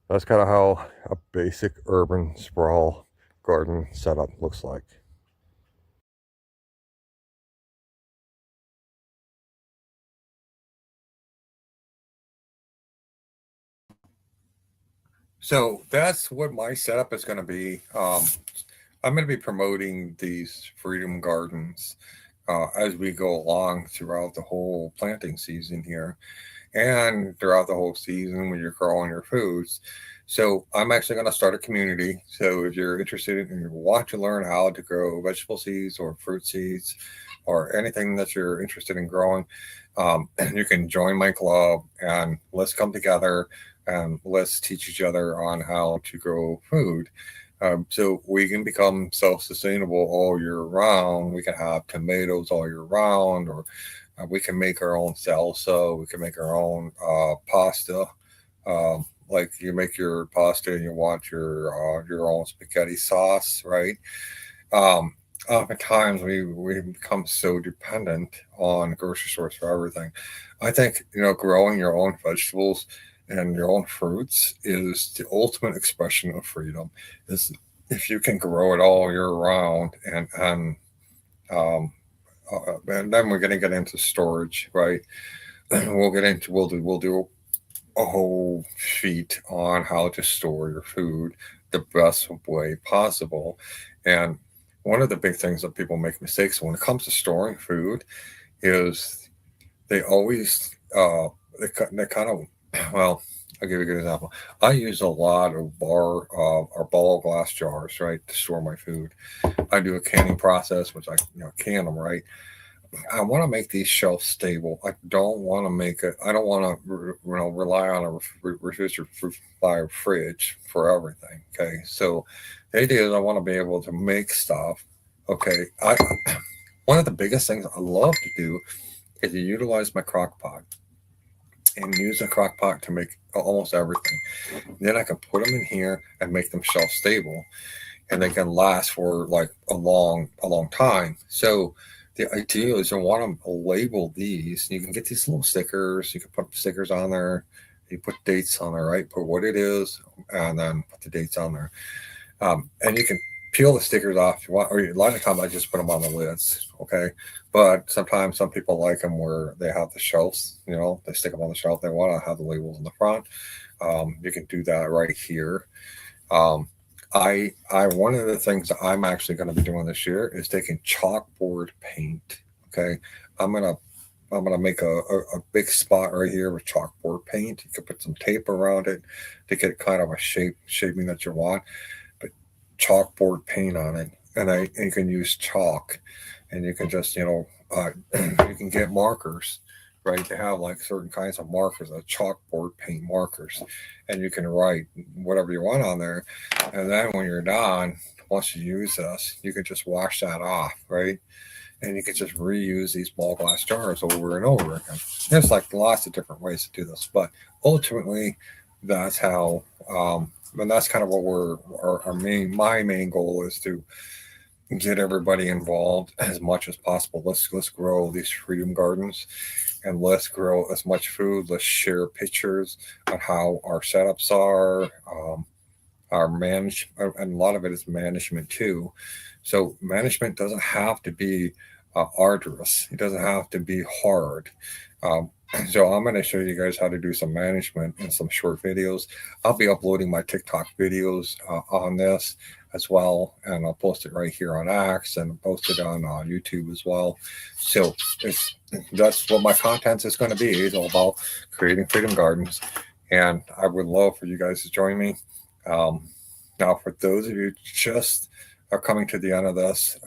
that's kind of how a basic urban sprawl garden setup looks like. So that's what my setup is going to be. I'm going to be promoting these freedom gardens as we go along throughout the whole planting season here and throughout the whole season when you're growing your foods. So I'm actually going to start a community. So if you're interested and you want to learn how to grow vegetable seeds or fruit seeds or anything that you're interested in growing, you can join my club and let's come together and let's teach each other on how to grow food. So we can become self-sustainable all year round. We can have tomatoes all year round, or we can make our own salsa. We can make our own pasta. Like you make your pasta and you want your own spaghetti sauce, right? Um, Oftentimes we become so dependent on grocery stores for everything. I think growing your own vegetables and your own fruits is the ultimate expression of freedom. Is if you can grow it all year round um, and then we're going to get into storage, right? We'll do a whole sheet on how to store your food the best way possible. And one of the big things that people make mistakes when it comes to storing food is they always they kind of well. I'll give you a good example. I use a lot of or ball glass jars, right, to store my food. I do a canning process, which I can them, right. I want to make these shelves stable. I don't want to make it. I don't want to, rely on a refrigerator fridge for everything. Okay, so the idea is I want to be able to make stuff. Okay, I one of the biggest things I love to do is to utilize my crock pot and use a crock pot to make almost everything. Then I can put them in here and make them shelf stable, and they can last for like a long time. So the idea is you want to label these. You can get these little stickers. You can put stickers on there. You put dates on there, right? Put what it is, and then put the dates on there. And you can peel the stickers off if you want, or a lot of the time I just put them on the lids. Okay, but sometimes some people like them where they have the shelves. They stick them on the shelf. They want to have the labels in the front. You can do that right here. Um, I one of the things that I'm actually going to be doing this year is taking chalkboard paint. Okay, I'm gonna I'm gonna make a big spot right here with chalkboard paint. You can put some tape around it to get kind of a shaping that you want, but chalkboard paint on it, and you can use chalk, and you can just you can get markers, right? They have like certain kinds of markers, chalkboard paint markers, and you can write whatever you want on there. And then when you're done, once you use this, you can just wash that off, right? And you can just reuse these ball glass jars over and over again. There's like lots of different ways to do this, but ultimately, that's how. And that's kind of what my main goal is to get everybody involved as much as possible. Let's grow these freedom gardens, and let's grow as much food. Let's share pictures on how our setups are, our manage, and a lot of it is management too. So management doesn't have to be arduous. It doesn't have to be hard. Um, so I'm going to show you guys how to do some management in some short videos. I'll be uploading my TikTok videos on this as well, and I'll post it right here on X and post it on YouTube as well. So that's what my content is going to be. It's all about creating freedom gardens, and I would love for you guys to join me. Um, Now, for those of you just are coming to the end of this,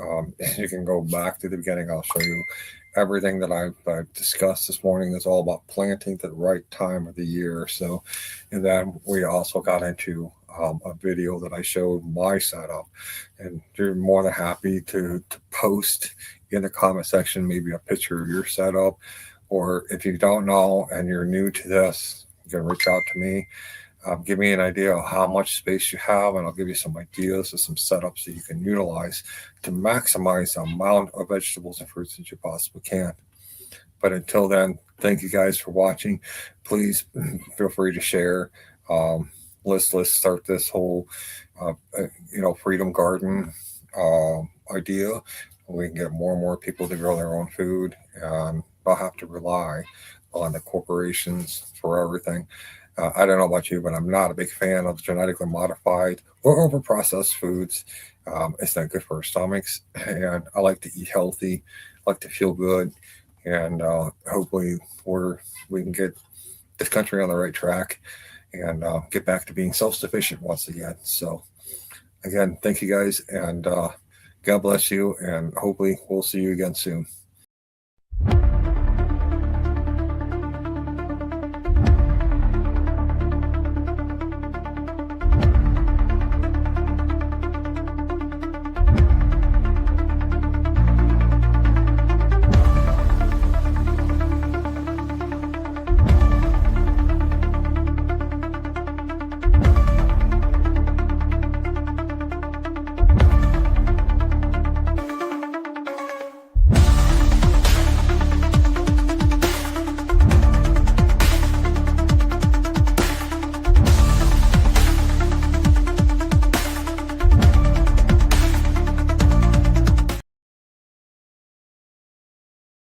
you can go back to the beginning. I'll show you everything that I've discussed this morning. Is all about planting at the right time of the year. So, and then we also got into a video that I showed my setup, and you're more than happy to post in the comment section maybe a picture of your setup, or if you don't know and you're new to this, you can reach out to me. Give me an idea of how much space you have, and I'll give you some ideas of some setups that you can utilize to maximize the amount of vegetables and fruits that you possibly can. But until then, thank you guys for watching. Please feel free to share. Um, let's start this whole uh, freedom garden idea. We can get more and more people to grow their own food, and not have to rely on the corporations for everything. I don't know about you, but I'm not a big fan of genetically modified or over processed foods. It's not good for our stomachs, and I like to eat healthy, I like to feel good, and hopefully we can get this country on the right track and get back to being self-sufficient once again. So again, thank you guys, and God bless you, and hopefully we'll see you again soon.